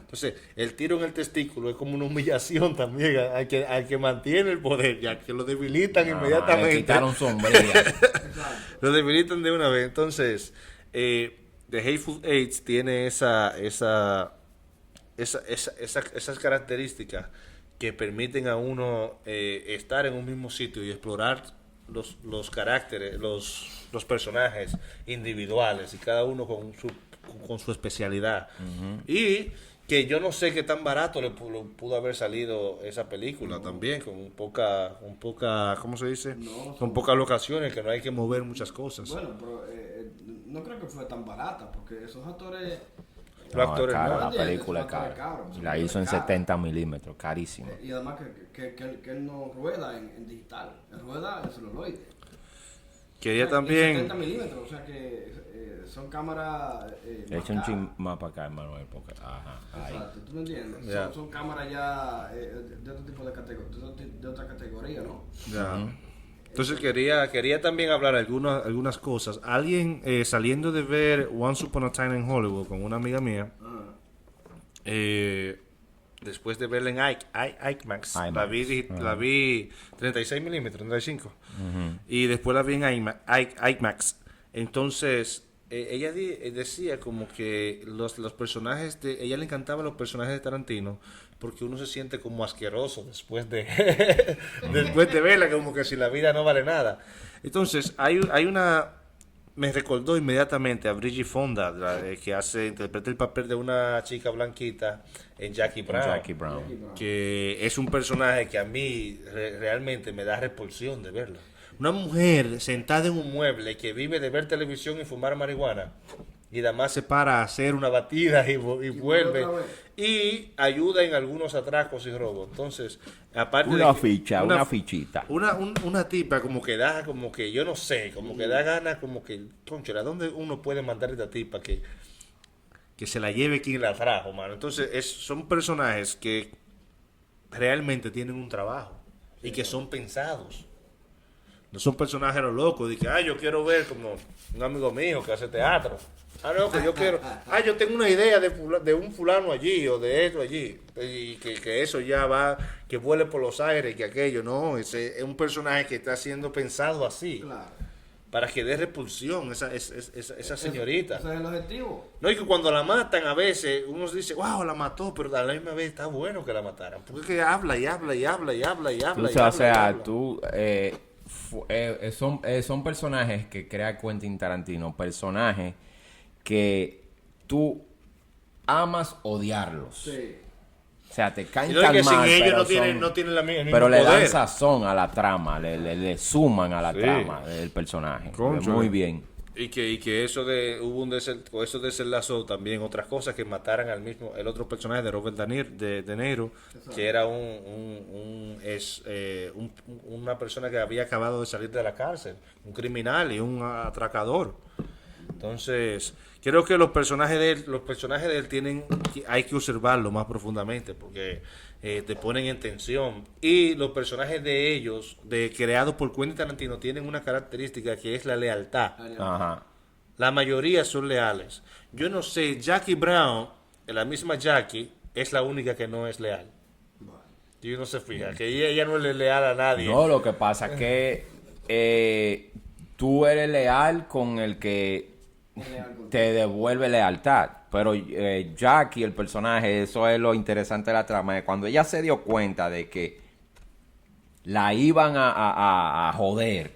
Entonces, el tiro en el testículo es como una humillación también al que mantiene el poder, ya que lo debilitan inmediatamente. Le quitaron sombrilla. Lo debilitan de una vez. Entonces, The Hateful Eight tiene esas características que permiten a uno estar en un mismo sitio y explorar los caracteres, los personajes individuales y cada uno con su especialidad. Y que yo no sé qué tan barato le pudo haber salido esa película también, con poca, ¿cómo se dice? Con pocas locaciones, que no hay que mover muchas cosas. Bueno, pero no creo que fue tan barata, porque esos actores... Los actores cara, no. la película es cara. La hizo en 70 milímetros, carísimo. Y además que él no rueda en digital, él rueda en celuloide. Quería En también... 70 milímetros, o sea que son cámaras... Echa un chin más para acá, Manuel, porque... Ajá, ahí. Exacto, ¿tú me entiendes? Ya. Son cámaras ya de otro tipo de otra categoría, ¿no? Ya. Entonces quería también hablar algunas cosas. Alguien saliendo de ver Once Upon a Time in Hollywood con una amiga mía, después de verla en IMAX, la vi 36 milímetros, 35, y después la vi en IMAX. Entonces ella decía como que los personajes ella le encantaban los personajes de Tarantino porque uno se siente como asqueroso después de después de verla, como que si la vida no vale nada. Entonces hay una me recordó inmediatamente a Bridget Fonda, que interpreta el papel de una chica blanquita en Jackie Brown. Que es un personaje que a mí realmente me da repulsión de verla. Una mujer sentada en un mueble que vive de ver televisión y fumar marihuana. Y además se para a hacer una batida y vuelve. Y ayuda en algunos atracos y robos. Entonces, aparte una de ficha, una fichita. Una tipa como que da, como que yo no sé, como que da ganas, como que, concho, ¿a dónde uno puede mandar a esta tipa que se la lleve quien la trajo, mano? Entonces, son personajes que realmente tienen un trabajo y que son pensados. No son personajes a lo locos, de que, yo quiero ver como un amigo mío que hace teatro. No, que yo quiero. Yo tengo una idea de un fulano allí o de esto allí. Y que eso ya va, que vuele por los aires, que aquello. No, es un personaje que está siendo pensado así. Claro. Para que dé repulsión esa señorita. Ese es el objetivo. No, y que cuando la matan a veces uno dice, wow, la mató, pero a la misma vez está bueno que la mataran. Porque es que habla y habla y habla y habla y habla. O sea, tú. Son personajes que crea Quentin Tarantino, personajes que tú amas odiarlos. Sí. O sea, te caen Y no es tan que mal, sin ellos pero no tienen el mismo pero le dan poder. sazón a la trama, le suman a la trama del personaje. Concho. Muy bien. Y que eso de eso desenlazó también otras cosas, que mataran el otro personaje de Robert De Niro, que era una persona que había acabado de salir de la cárcel, un criminal y un atracador. Entonces, creo que los personajes de él hay que observarlo más profundamente, porque te ponen en tensión. Y los personajes de ellos, creados por Quentin Tarantino, tienen una característica que es la lealtad. Ajá. La mayoría son leales. Yo no sé, Jackie Brown, la misma Jackie, es la única que no es leal. Y uno se fija, que ella no es leal a nadie. No, lo que pasa es que tú eres leal con el que te devuelve lealtad. Pero Jackie, el personaje, eso es lo interesante de la trama. Cuando ella se dio cuenta de que la iban a joder,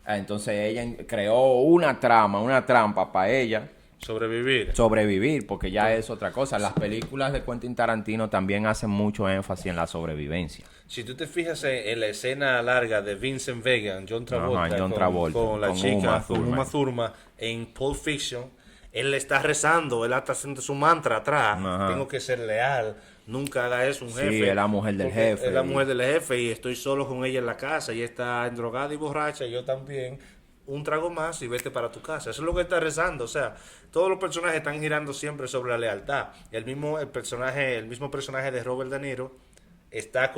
entonces ella creó una trampa para ella. Sobrevivir, porque ya es otra cosa. Las películas de Quentin Tarantino también hacen mucho énfasis en la sobrevivencia. Si tú te fijas en la escena larga de Vincent Vega, John Travolta, con la chica, con Uma Thurman, en Pulp Fiction, él le está rezando, él está haciendo su mantra atrás. Ajá. Tengo que ser leal, nunca haga eso un jefe. Sí, es la mujer del jefe. Es la mujer del jefe y estoy solo con ella en la casa. Ella está drogada y borracha, y yo también. Un trago más y vete para tu casa. Eso es lo que está rezando. O sea, todos los personajes están girando siempre sobre la lealtad. El mismo personaje de Robert De Niro está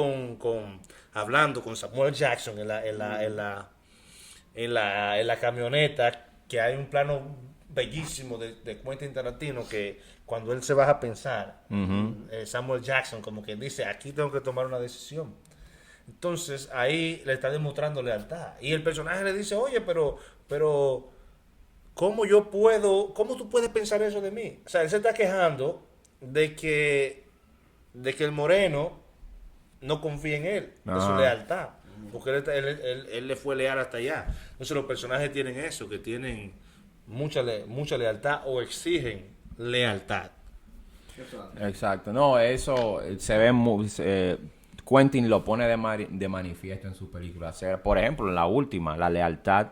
hablando con Samuel Jackson en la camioneta, que hay un plano bellísimo de Quentin Tarantino, que cuando él se baja a pensar, Samuel Jackson como que dice, aquí tengo que tomar una decisión. Entonces ahí le está demostrando lealtad. Y el personaje le dice, oye, pero ¿cómo tú puedes pensar eso de mí? O sea, él se está quejando de que el moreno no confía en él, de su lealtad. Porque él le fue leal hasta allá. Entonces los personajes tienen eso, que tienen mucha lealtad o exigen lealtad. Exacto. No, eso se ve muy... Quentin lo pone de manifiesto en su película. O sea, por ejemplo, en la última, la lealtad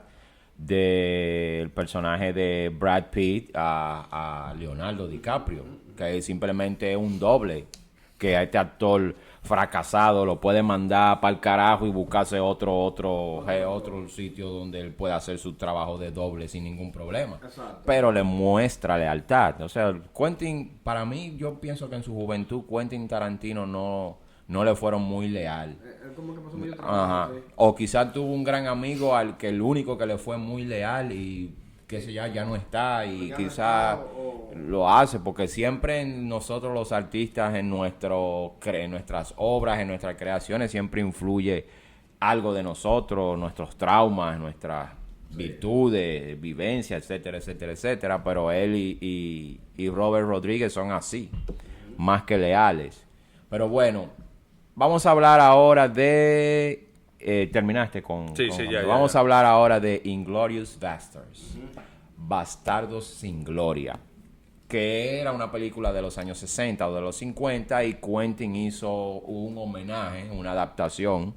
del personaje de Brad Pitt a Leonardo DiCaprio, que simplemente es un doble, que a este actor fracasado lo puede mandar para el carajo y buscarse otro sitio donde él pueda hacer su trabajo de doble sin ningún problema. Exacto. Pero le muestra lealtad. O sea, Quentin, para mí, yo pienso que en su juventud Quentin Tarantino no le fueron muy leal. Como que pasó mucho trabajo. Sí. O quizás tuvo un gran amigo al que el único que le fue muy leal y que ya no está, y quizás lo hace, porque siempre nosotros los artistas en nuestras obras, en nuestras creaciones, siempre influye algo de nosotros, nuestros traumas, nuestras virtudes, vivencias, etcétera, etcétera, etcétera. Pero él y Robert Rodríguez son así, más que leales. Pero bueno, vamos a hablar ahora de... terminaste con... Sí, ya. Vamos a hablar ahora de Inglourious Basterds. Bastardos sin Gloria, que era una película de los años 60 o de los 50, y Quentin hizo un homenaje, una adaptación,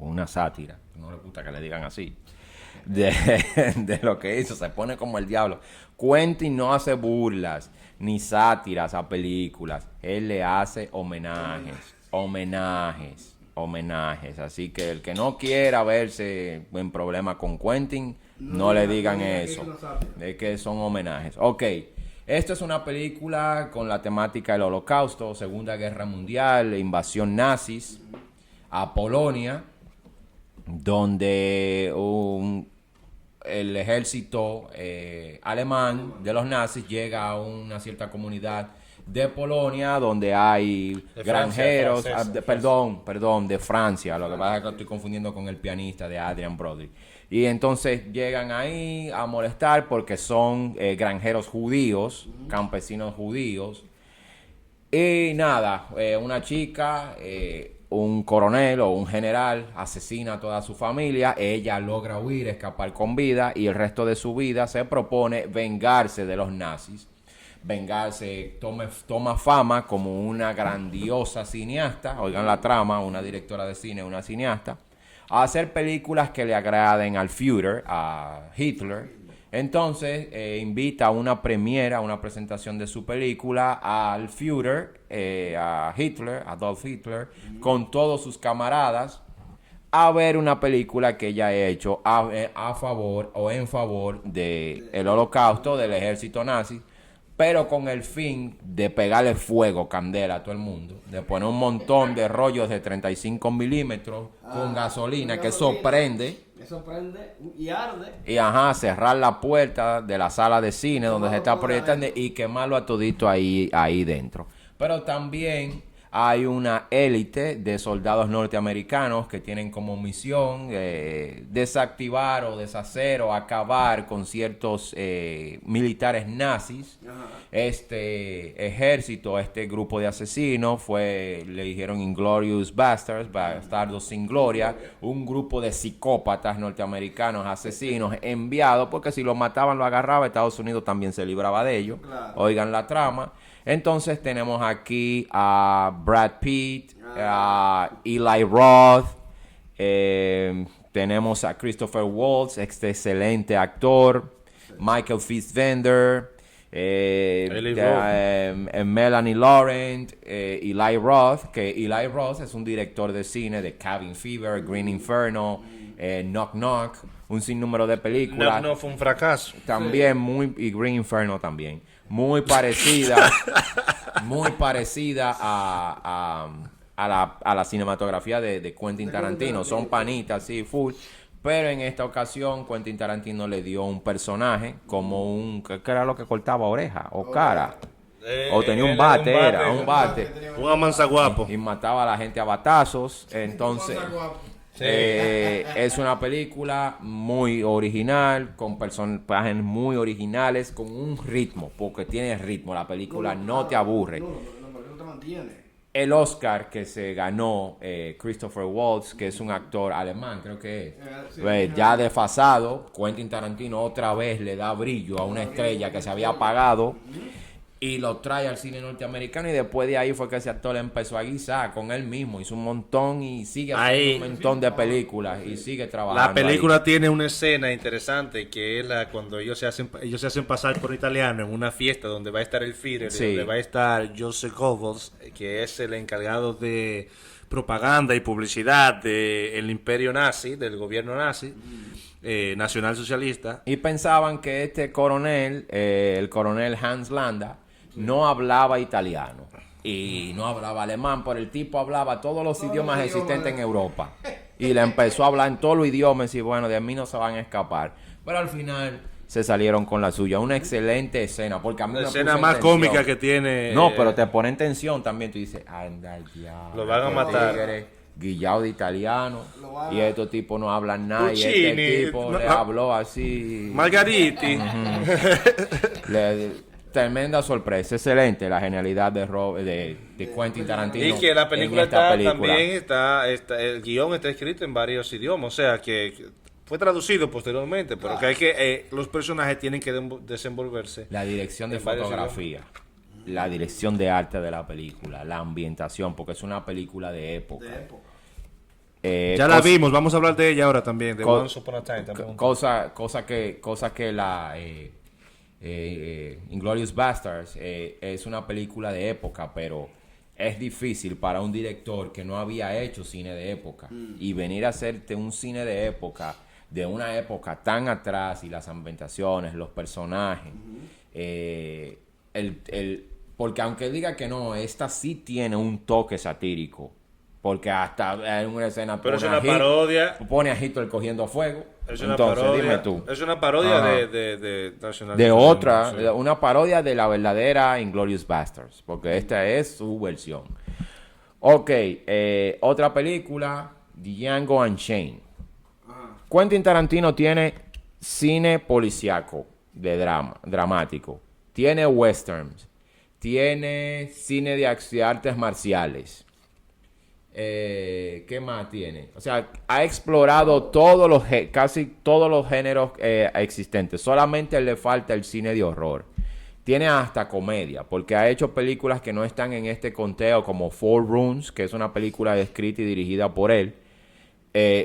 una sátira, no le gusta que le digan así, de lo que hizo. Se pone como el diablo. Quentin no hace burlas ni sátiras a películas, él le hace homenajes. Así que el que no quiera verse en problema con Quentin, no le digan eso, de que son homenajes. Ok, esta es una película con la temática del Holocausto, Segunda Guerra Mundial, invasión nazis a Polonia, donde el ejército alemán de los nazis llega a una cierta comunidad de Polonia donde hay granjeros, de Francia, lo que pasa es que estoy confundiendo con el pianista de Adrian Brody. Y entonces llegan ahí a molestar porque son granjeros judíos, campesinos judíos. Y nada, una chica, un coronel o un general asesina a toda su familia. Ella logra huir, escapar con vida, y el resto de su vida se propone vengarse de los nazis. Vengarse, toma fama como una grandiosa cineasta. Oigan la trama, una directora de cine, una cineasta, a hacer películas que le agraden al Führer, a Hitler. Entonces invita a una premiera, a una presentación de su película al Führer, a Hitler, Adolf Hitler, con todos sus camaradas, a ver una película que ella ha hecho a favor o en favor del Holocausto, del ejército nazi, pero con el fin de pegarle fuego, candela a todo el mundo, de poner un montón de rollos de 35 milímetros con gasolina, que eso prende. Eso prende y arde. Y cerrar la puerta de la sala de cine donde se está proyectando y quemarlo a todito ahí dentro. Pero también hay una élite de soldados norteamericanos que tienen como misión desactivar o deshacer o acabar con ciertos militares nazis. Ajá. Este ejército, este grupo de asesinos le dijeron Inglorious Bastards, Bastardos sin Gloria, un grupo de psicópatas norteamericanos, asesinos enviados, porque si los mataban, lo agarraba, Estados Unidos también se libraba de ellos. Claro. Oigan la trama. Entonces tenemos aquí a Brad Pitt, a Eli Roth, tenemos a Christopher Waltz, este excelente actor, Michael Fassbender, Melanie Laurent, Eli Roth, que Eli Roth es un director de cine de Cabin Fever, Green Inferno, Knock Knock, un sinnúmero de películas. Knock Knock fue un fracaso. También y Green Inferno también. Muy parecida a la cinematografía de Quentin Tarantino. Son panitas, sí, full. Pero en esta ocasión Quentin Tarantino le dio un personaje como ¿qué era lo que cortaba? ¿Oreja o cara? O tenía un bate. Un amansaguapo. Y mataba a la gente a batazos. Entonces... es una película muy original, con personajes muy originales, con un ritmo, porque tiene ritmo. La película no te aburre. No te mantiene. El Oscar que se ganó Christopher Waltz, que es un actor alemán, creo que es, ya desfasado. Quentin Tarantino otra vez le da brillo a una estrella que se había apagado y lo trae al cine norteamericano, y después de ahí fue que ese actor empezó a guisar con él mismo, hizo un montón y sigue haciendo un montón de películas y sigue trabajando. La película tiene una escena interesante que es cuando ellos se hacen pasar por italiano en una fiesta donde va a estar el Führer, donde va a estar Joseph Goebbels, que es el encargado de propaganda y publicidad del imperio nazi, del gobierno nazi. Nacional socialista. Y pensaban que este coronel, el coronel Hans Landa, no hablaba italiano y no hablaba alemán, pero el tipo hablaba todos los idiomas existentes en Europa y le empezó a hablar en todos los idiomas y bueno, de mí no se van a escapar, pero al final se salieron con la suya. Una excelente escena, porque a mí la escena más cómica que tiene. No, pero te pone en tensión también. Tú dices, anda ya, lo van a matar. Guillao de italiano, y estos tipos no hablan nada. Puccini, y este tipo le habló así. Margariti. Tremenda sorpresa, excelente la genialidad de Quentin Tarantino. Y que la película también está, el guión está escrito en varios idiomas, o sea que fue traducido posteriormente, pero que hay que los personajes tienen que desenvolverse. La dirección de fotografía, la dirección de arte de la película, la ambientación, porque es una película de época. Ya la vimos, vamos a hablar de ella ahora también, de Once Upon a Time también. Cosa que la Inglourious Basterds es una película de época, pero es difícil para un director que no había hecho cine de época y venir a hacerte un cine de época, de una época tan atrás, y las ambientaciones, los personajes, porque aunque diga que no, esta sí tiene un toque satírico, porque hasta en una escena pero es una parodia, pone a Hitler cogiendo fuego. Es una entonces parodia, dime tú, es una parodia de National de otra, sí. Una parodia de la verdadera Inglourious Basterds, porque esta es su versión. Ok, otra película, Django Unchained. Quentin Tarantino tiene cine policiaco de dramático, tiene westerns, tiene cine de artes marciales. ¿Qué más tiene? O sea, ha explorado casi todos los géneros existentes. Solamente le falta el cine de horror. Tiene hasta comedia, porque ha hecho películas que no están en este conteo, como Four Rooms, que es una película escrita y dirigida por él.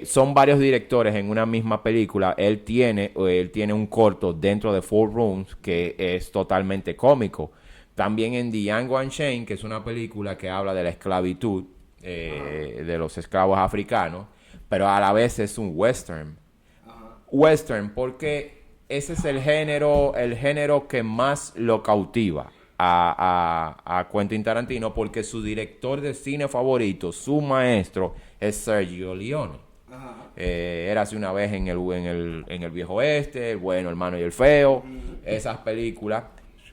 Son varios directores en una misma película. Él tiene un corto dentro de Four Rooms que es totalmente cómico. También en Django Unchained, que es una película que habla de la esclavitud, de los esclavos africanos, pero a la vez es un western. Western porque ese es el género que más lo cautiva a Quentin Tarantino, porque su director de cine favorito, su maestro, es Sergio Leone. Érase una vez en el Viejo Oeste, El Bueno, el Malo y el Feo, esas películas.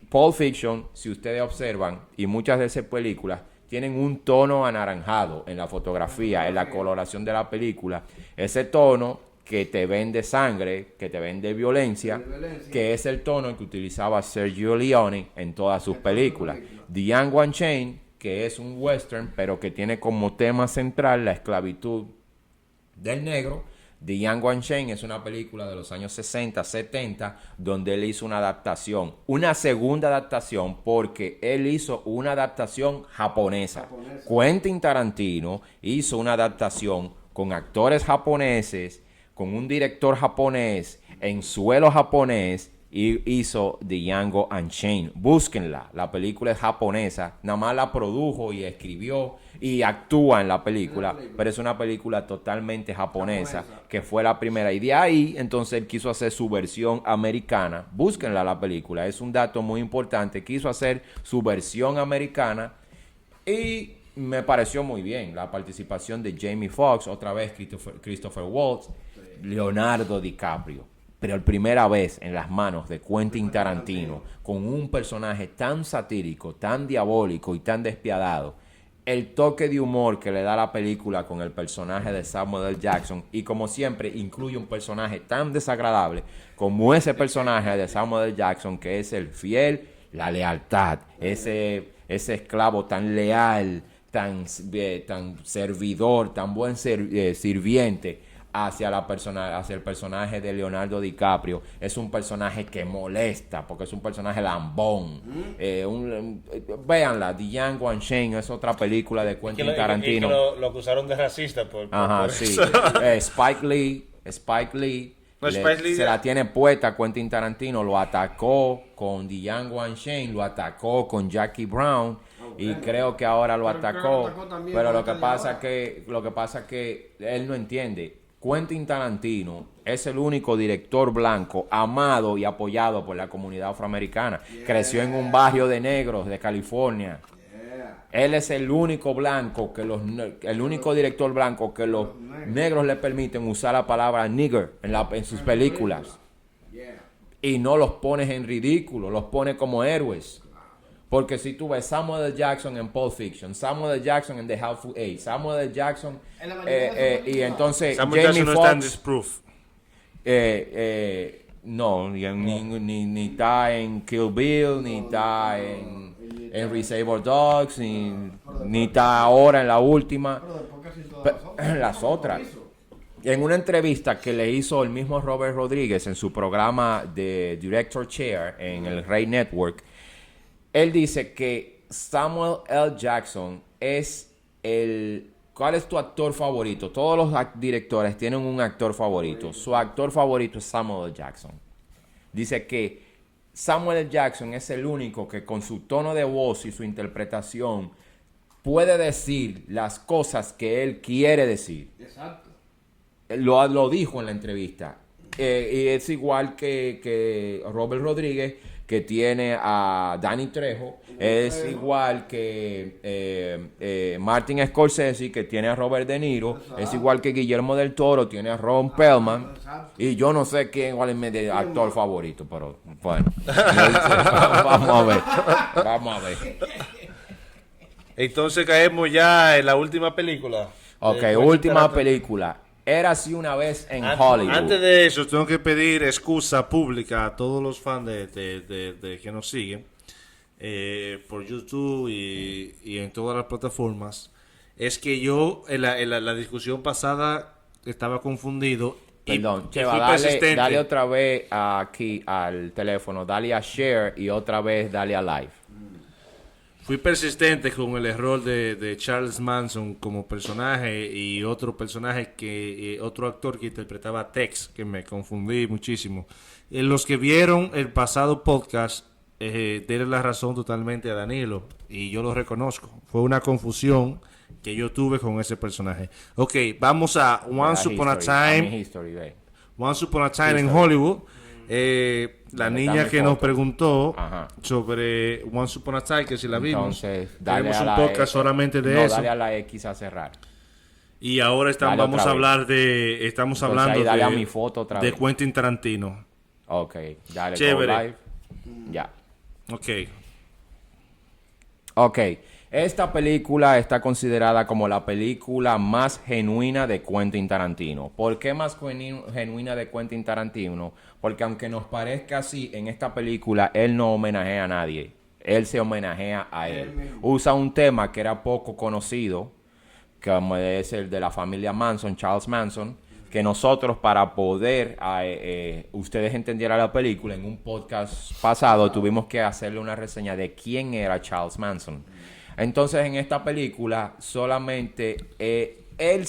Pulp Fiction, si ustedes observan, y muchas de esas películas tienen un tono anaranjado en la fotografía, en la coloración de la película. Ese tono que te vende sangre, que te vende violencia, que es el tono que utilizaba Sergio Leone en todas sus películas. Django Unchained, que es un western, pero que tiene como tema central la esclavitud del negro. Django Unchained es una película de los años 60, 70, donde él hizo una adaptación, una segunda adaptación, porque él hizo una adaptación japonesa. Quentin Tarantino hizo una adaptación con actores japoneses, con un director japonés, en suelo japonés, y hizo Django Unchained. Búsquenla, la película es japonesa, nada más la produjo y escribió y actúa en la película, pero es una película totalmente japonesa, que fue la primera, y de ahí entonces él quiso hacer su versión americana. Búsquenla la película, es un dato muy importante, quiso hacer su versión americana y me pareció muy bien la participación de Jamie Foxx, otra vez Christopher Waltz, Leonardo DiCaprio, pero primera vez en las manos de Quentin Tarantino, con un personaje tan satírico, tan diabólico y tan despiadado. El toque de humor que le da la película con el personaje de Samuel L. Jackson, y como siempre incluye un personaje tan desagradable como ese personaje de Samuel L. Jackson, que es el fiel, la lealtad, ese esclavo tan leal, tan servidor, tan buen sirviente hacia el personaje de Leonardo DiCaprio. Es un personaje que molesta, porque es un personaje lambón. Véanla, Django Unchained es otra película de Quentin Tarantino. Y que lo acusaron de racista por sí. Spike Lee se la tiene puesta. Quentin Tarantino lo atacó con Django Unchained, lo atacó con Jackie Brown, y creo que ahora lo atacó, pero lo que pasa es que él no entiende. Quentin Tarantino es el único director blanco amado y apoyado por la comunidad afroamericana. Creció en un barrio de negros de California. Él es el único director blanco que los negros le permiten usar la palabra nigger en sus películas. Y no los pones en ridículo, los pone como héroes. Porque si tú ves Samuel L. Jackson en Pulp Fiction, Samuel L. Jackson en The Hateful Eight, Samuel L. Jackson y entonces Samuel Jamie Jackson no está en Foxx, Disproof. no, ni está en Kill Bill, ni está en Reservoir Dogs, ni está ahora en la última. Las otras. en una entrevista que le hizo el mismo Robert Rodríguez en su programa de Director Chair en el Rey Network, él dice que Samuel L. Jackson es el... ¿Cuál es tu actor favorito? Todos los directores tienen un actor favorito. Su actor favorito es Samuel L. Jackson. Dice que Samuel L. Jackson es el único que con su tono de voz y su interpretación puede decir las cosas que él quiere decir. Exacto. Lo dijo en la entrevista. Y es igual que Robert Rodríguez, que tiene a Danny Trejo. Es igual que Martin Scorsese, que tiene a Robert De Niro. Exacto. Es igual que Guillermo del Toro, tiene a Ron Perlman. Exacto. Y yo no sé cuál es mi actor favorito, pero bueno. Vamos a ver. Vamos a ver. Entonces caemos ya en la última película. Ok, última película. Érase una vez en Hollywood. Antes de eso, tengo que pedir excusa pública a todos los fans de que nos siguen por YouTube y en todas las plataformas. Es que yo en la discusión pasada estaba confundido. Perdón, Cheva, dale otra vez aquí al teléfono, dale a share y otra vez dale a live. Fui persistente con el error de Charles Manson como personaje y otro personaje otro actor que interpretaba a Tex, que me confundí muchísimo. Los que vieron el pasado podcast, tienen la razón totalmente a Danilo y yo lo reconozco. Fue una confusión que yo tuve con ese personaje. Ok, vamos a Once Upon a Time en Hollywood. La niña que nos preguntó sobre Once Upon a Time, que si la vimos, tenemos un podcast solamente de eso. Dale a la X a cerrar. Y ahora estamos hablando a mi foto otra de vez. Quentin Tarantino. Ok, dale. Chévere. Go live. Ya. Ok. Esta película está considerada como la película más genuina de Quentin Tarantino. ¿Por qué más genuina de Quentin Tarantino? Porque aunque nos parezca así, en esta película él no homenajea a nadie. Él se homenajea a él. Usa un tema que era poco conocido, como es el de la familia Manson, Charles Manson, que nosotros para poder ustedes entendieran la película, en un podcast pasado tuvimos que hacerle una reseña de quién era Charles Manson. Entonces en esta película solamente él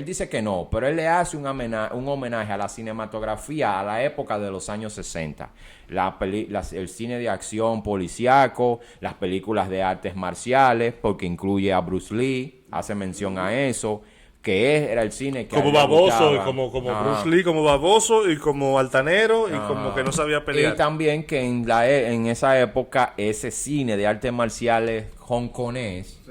dice que no, pero él le hace un homenaje a la cinematografía a la época de los años 60. El cine de acción policíaco, las películas de artes marciales, porque incluye a Bruce Lee, hace mención a eso, que era el cine que como baboso, y como Bruce Lee, como baboso y como altanero y como que no sabía pelear. Y también que en esa época ese cine de artes marciales hongkonés,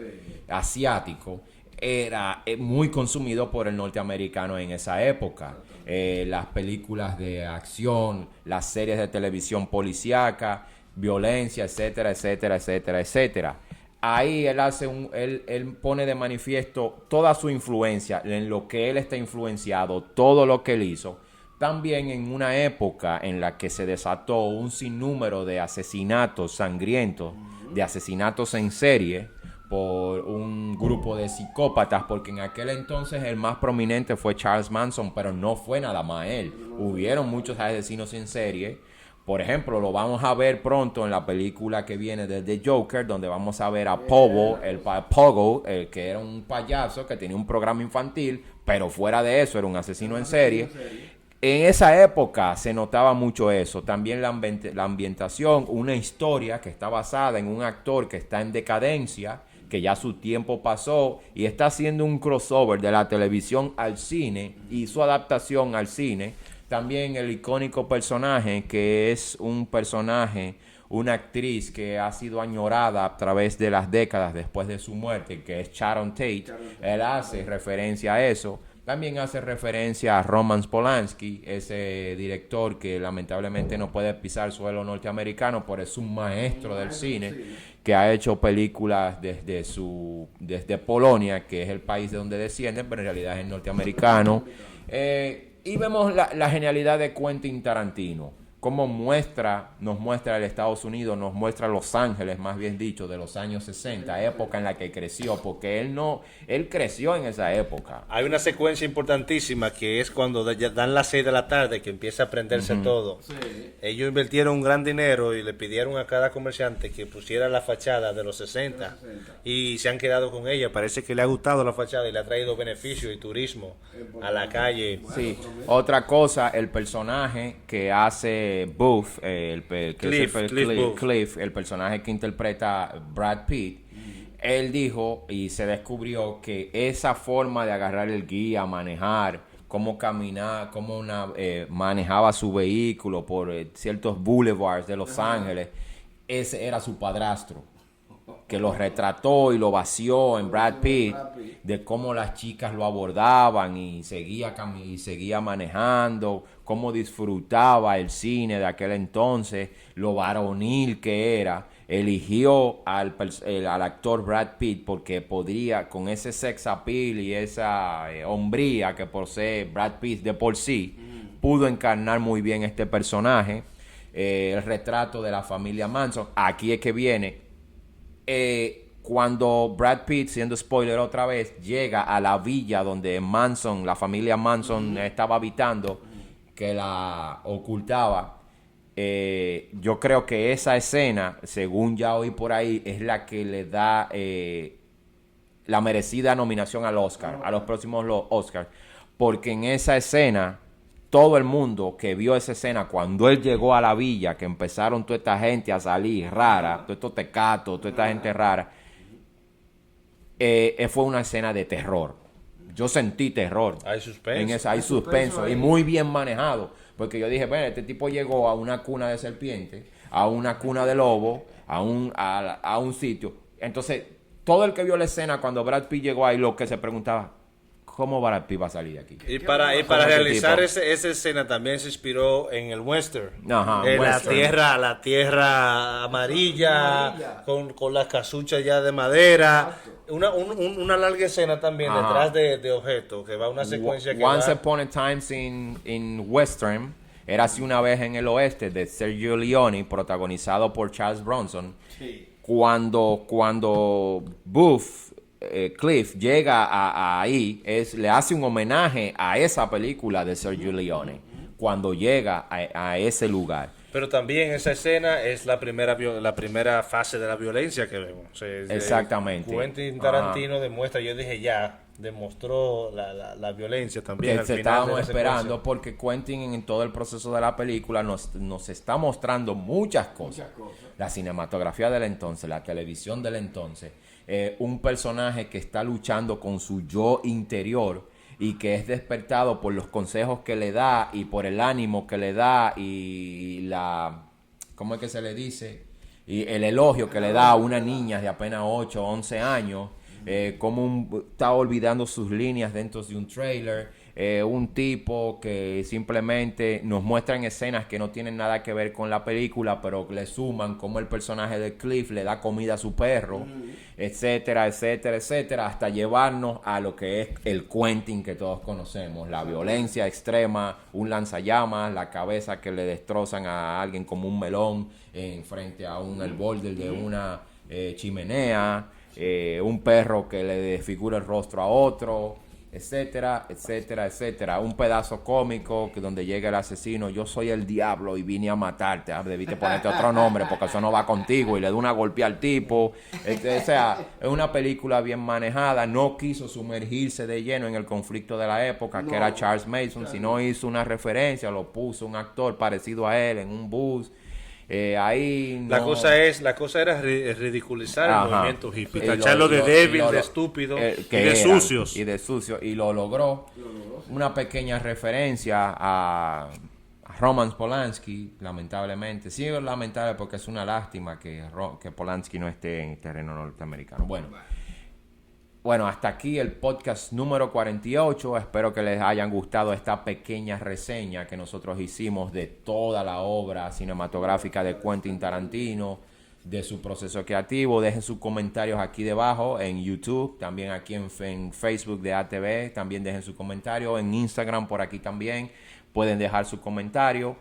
asiático, era muy consumido por el norteamericano en esa época. Las películas de acción, las series de televisión policíaca, violencia, etcétera, etcétera, etcétera, etcétera. Ahí él pone de manifiesto toda su influencia, en lo que él está influenciado, todo lo que él hizo. También en una época en la que se desató un sinnúmero de asesinatos sangrientos, de asesinatos en serie, por un grupo de psicópatas, porque en aquel entonces el más prominente fue Charles Manson, pero no fue nada más él. Hubieron muchos asesinos en serie. Por ejemplo, lo vamos a ver pronto en la película que viene de The Joker, donde vamos a ver a Pogo, que era un payaso que tenía un programa infantil, pero fuera de eso era un asesino en serie. En esa época se notaba mucho eso. También la ambientación, una historia que está basada en un actor que está en decadencia, que ya su tiempo pasó y está haciendo un crossover de la televisión al cine y su adaptación al cine. También el icónico personaje que es un personaje, una actriz que ha sido añorada a través de las décadas después de su muerte, que es Sharon Tate. Él hace referencia a eso. También hace referencia a Roman Polanski, ese director que lamentablemente no puede pisar suelo norteamericano, pero es un maestro del cine que ha hecho películas desde Polonia, que es el país de donde descienden, pero en realidad es norteamericano. Y vemos la genialidad de Quentin Tarantino. cómo nos muestra el Estados Unidos, nos muestra Los Ángeles, más bien dicho, de los años 60, época en la que creció, porque él creció en esa época. Hay una secuencia importantísima que es cuando ya dan las 6 de la tarde, que empieza a prenderse todo. Sí. Ellos invirtieron un gran dinero y le pidieron a cada comerciante que pusiera la fachada de los 60 y se han quedado con ella. Parece que le ha gustado la fachada y le ha traído beneficio y turismo a la calle. Sí, otra cosa, el personaje que hace Booth, Cliff, el personaje que interpreta Brad Pitt, él dijo y se descubrió que esa forma de agarrar el guía, manejar, cómo caminar, cómo manejaba su vehículo por ciertos boulevards de Los Ángeles, ese era su padrastro, que lo retrató y lo vació en Brad Pitt, de cómo las chicas lo abordaban y seguía manejando, cómo disfrutaba el cine de aquel entonces, lo varonil que era. Eligió al actor Brad Pitt porque podría, con ese sex appeal y esa hombría que posee Brad Pitt de por sí, pudo encarnar muy bien este personaje. El retrato de la familia Manson, aquí es que viene. Cuando Brad Pitt, siendo spoiler otra vez, llega a la villa donde la familia Manson estaba habitando, que la ocultaba, yo creo que esa escena, según ya oí por ahí, es la que le da la merecida nominación al Oscar, a los próximos Oscars, porque en esa escena todo el mundo que vio esa escena cuando él llegó a la villa, que empezaron toda esta gente a salir rara, todos estos tecatos, toda esta gente rara, fue una escena de terror. Yo sentí terror. Hay suspenso. Hay suspenso y muy bien manejado. Porque yo dije, bueno, este tipo llegó a una cuna de serpiente, a una cuna de lobo, a un sitio. Entonces, todo el que vio la escena cuando Brad Pitt llegó ahí, lo que se preguntaba, ¿cómo Brad Pitt va a salir de aquí? Y para realizar esa escena también se inspiró en el western. Ajá, western. La tierra amarilla, con las casuchas ya de madera. Una larga escena también detrás de objetos, que va una secuencia que Once Upon a Time in Western, era así una vez en el oeste, de Sergio Leone, protagonizado por Charles Bronson. Sí. Cuando Cliff llega ahí, le hace un homenaje a esa película de Sergio Leone, cuando llega a ese lugar. Pero también esa escena es la primera fase de la violencia que vemos. O sea, exactamente. Quentin Tarantino demuestra, yo dije demostró la violencia también. Que estábamos esperando, porque Quentin en todo el proceso de la película nos está mostrando muchas cosas. La cinematografía del entonces, la televisión del entonces, un personaje que está luchando con su yo interior y que es despertado por los consejos que le da y por el ánimo que le da y ¿cómo es que se le dice? Y el elogio que le da a una niña de apenas 8 o 11 años, cómo está olvidando sus líneas dentro de un trailer, un tipo que simplemente nos muestra en escenas que no tienen nada que ver con la película, pero le suman como el personaje de Cliff le da comida a su perro, etcétera, etcétera, etcétera, hasta llevarnos a lo que es el Quentin que todos conocemos, la violencia extrema, un lanzallamas, la cabeza que le destrozan a alguien como un melón frente a el borde de una chimenea, un perro que le desfigura el rostro a otro, etcétera, etcétera, etcétera. Un pedazo cómico que donde llega el asesino, yo soy el diablo y vine a matarte. Debiste ponerte otro nombre porque eso no va contigo, y le da una golpea al tipo. O sea, es una película bien manejada. No quiso sumergirse de lleno en el conflicto de la época, que era Charles Manson, sino hizo una referencia, lo puso un actor parecido a él en un bus. Ahí no. La cosa era ridiculizar el movimiento hippie, tacharlo de débil, de estúpido y de sucios. Y de sucio, y lo logró. Una pequeña referencia a Roman Polanski, lamentablemente. Sí, es lamentable porque es una lástima que Polanski no esté en el terreno norteamericano. Bueno, hasta aquí el podcast número 48. Espero que les hayan gustado esta pequeña reseña que nosotros hicimos de toda la obra cinematográfica de Quentin Tarantino, de su proceso creativo. Dejen sus comentarios aquí debajo en YouTube, también aquí en Facebook de ATV. También dejen su comentario en Instagram, por aquí también pueden dejar su comentario.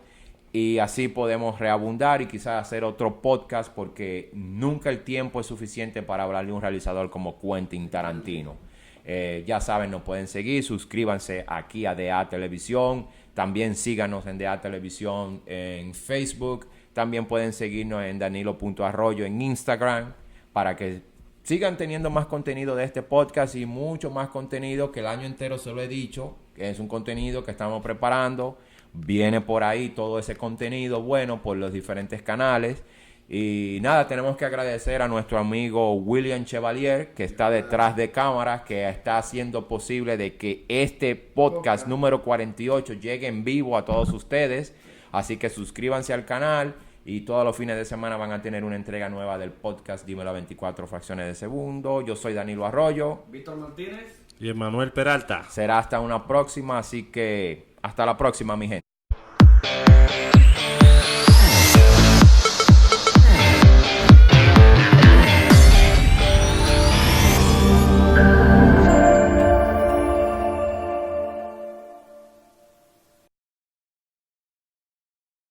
y así podemos reabundar y quizás hacer otro podcast porque nunca el tiempo es suficiente para hablar de un realizador como Quentin Tarantino. Ya saben, nos pueden seguir, suscríbanse aquí a DA Televisión, también síganos en DA Televisión en Facebook, también pueden seguirnos en Danilo.Arroyo en Instagram para que sigan teniendo más contenido de este podcast y mucho más contenido que el año entero se lo he dicho, que es un contenido que estamos preparando. Viene por ahí todo ese contenido bueno por los diferentes canales. Y nada, tenemos que agradecer a nuestro amigo William Chevalier, que está detrás de cámaras, que está haciendo posible de que este podcast número 48 llegue en vivo a todos ustedes. Así que suscríbanse al canal y todos los fines de semana van a tener una entrega nueva del podcast Dímelo a 24 fracciones de segundo. Yo soy Danilo Arroyo. Víctor Martínez. Y Emanuel Peralta. Será hasta una próxima, así que hasta la próxima, mi gente.